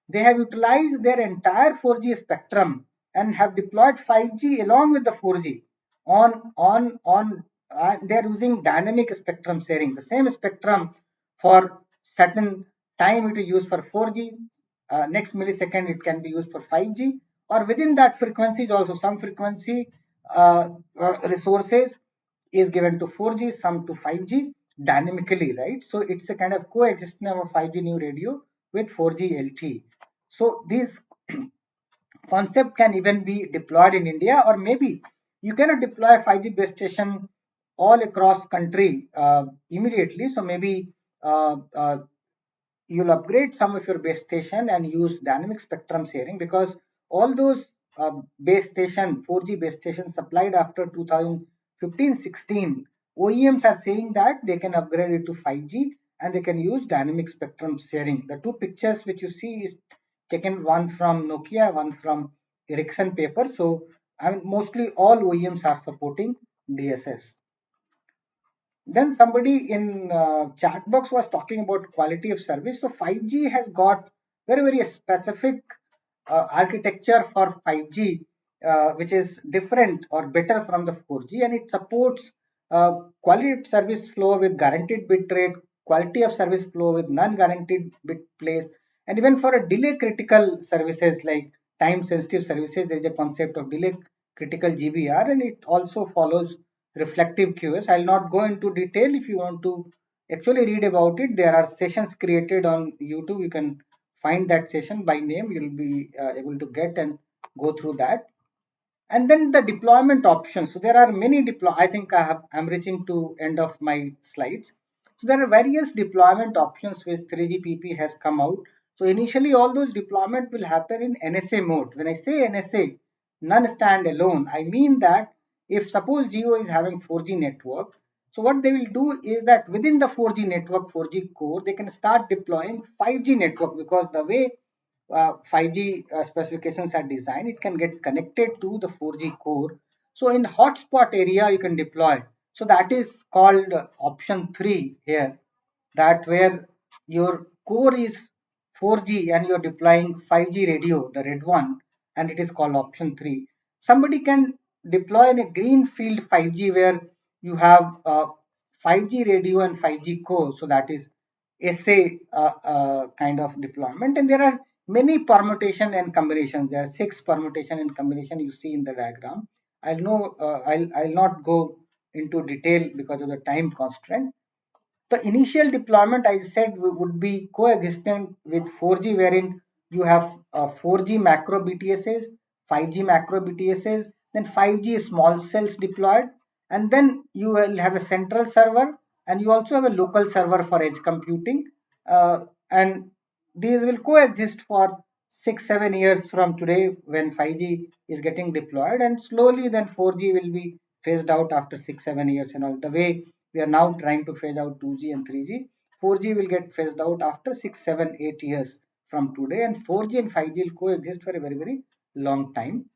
they have utilized their entire 4G spectrum and have deployed 5G along with the 4G on they're using dynamic spectrum sharing. The same spectrum for certain time it is used for 4G, next millisecond it can be used for 5G, or within that frequencies also some frequency resources is given to 4G, some to 5G dynamically, right? So it's a kind of coexistence of a 5G new radio with 4G LTE. So these concept can even be deployed in India, or maybe you cannot deploy 5G base station all across country immediately. So maybe you'll upgrade some of your base station and use dynamic spectrum sharing, because all those base station 4G base stations supplied after 2015-16, OEMs are saying that they can upgrade it to 5G and they can use dynamic spectrum sharing. The two pictures which you see is taken, one from Nokia, one from Ericsson paper. So mostly all OEMs are supporting DSS. Then somebody in chat box was talking about quality of service. So 5G has got very specific architecture for 5G, which is different or better from the 4G, and it supports quality of service flow with guaranteed bit rate, quality of service flow with non-guaranteed bit place, and even for a delay critical services like time sensitive services, there is a concept of delay critical GBR, and it also follows reflective QoS. I'll not go into detail. If you want to actually read about it, there are sessions created on YouTube. You can find that session by name. You'll be able to get and go through that. And then the deployment options. So there are many I think I'm reaching to end of my slides. So there are various deployment options which 3GPP has come out. So initially all those deployment will happen in NSA mode. When I say NSA, none stand alone, I mean that if suppose Geo is having 4G network, so what they will do is that within the 4G network, 4G core, they can start deploying 5G network, because the way 5G specifications are designed, it can get connected to the 4G core. So in hotspot area, you can deploy. So that is called option 3 here, that where your core is 4G and you're deploying 5G radio, the red one, and it is called option 3. Somebody can deploy in a greenfield 5G where you have 5G radio and 5G core. So that is SA kind of deployment, and there are many permutation and combinations. There are 6 permutation and combination you see in the diagram. I'll not go into detail because of the time constraint. The initial deployment, I said, would be coexistent with 4G, wherein you have 4G macro BTSs, 5G macro BTSs, then 5G small cells deployed, and then you will have a central server, and you also have a local server for edge computing, and these will coexist for 6-7 years from today when 5G is getting deployed, and slowly then 4G will be phased out after 6-7 years, and all the way we are now trying to phase out 2G and 3G. 4G will get phased out after 6, 7, 8 years from today, and 4G and 5G will coexist for a very long time.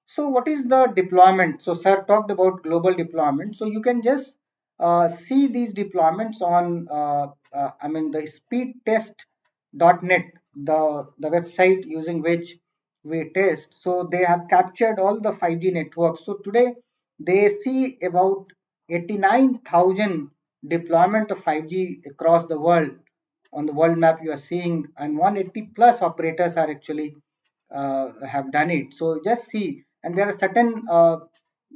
So what is the deployment? So sir talked about global deployment. So you can just see these deployments on the speedtest.net, the website using which we test. So they have captured all the 5G networks. So today they see about 89,000 deployment of 5G across the world. On the world map you are seeing, and 180 plus operators are actually have done it. So just see, and there are certain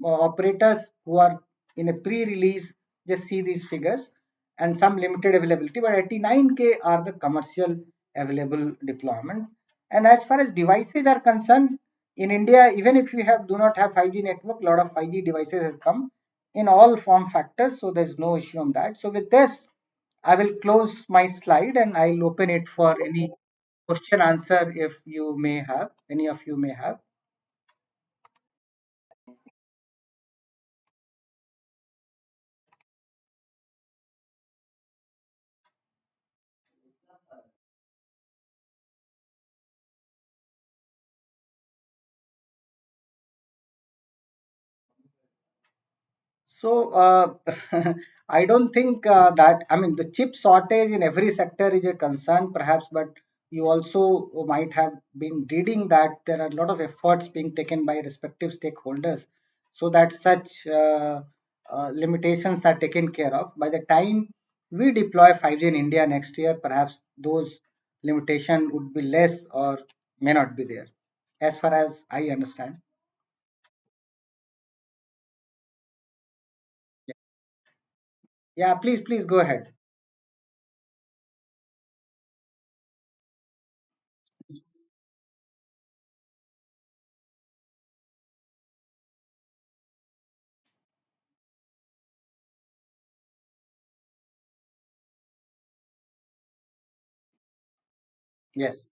operators who are in a pre-release. Just see these figures, and some limited availability, but 89K are the commercial available deployment. And as far as devices are concerned, in India, even if we do not have 5G network, a lot of 5G devices has come in all form factors, so there's no issue on that. So with this, I will close my slide and I'll open it for any question answer if you may have, any of you may have. So I don't think that, I mean, the chip shortage in every sector is a concern perhaps, but you also might have been reading that there are a lot of efforts being taken by respective stakeholders so that such limitations are taken care of. By the time we deploy 5G in India next year, perhaps those limitation would be less or may not be there. as far as I understand. Yeah, yeah, please go ahead. Yes.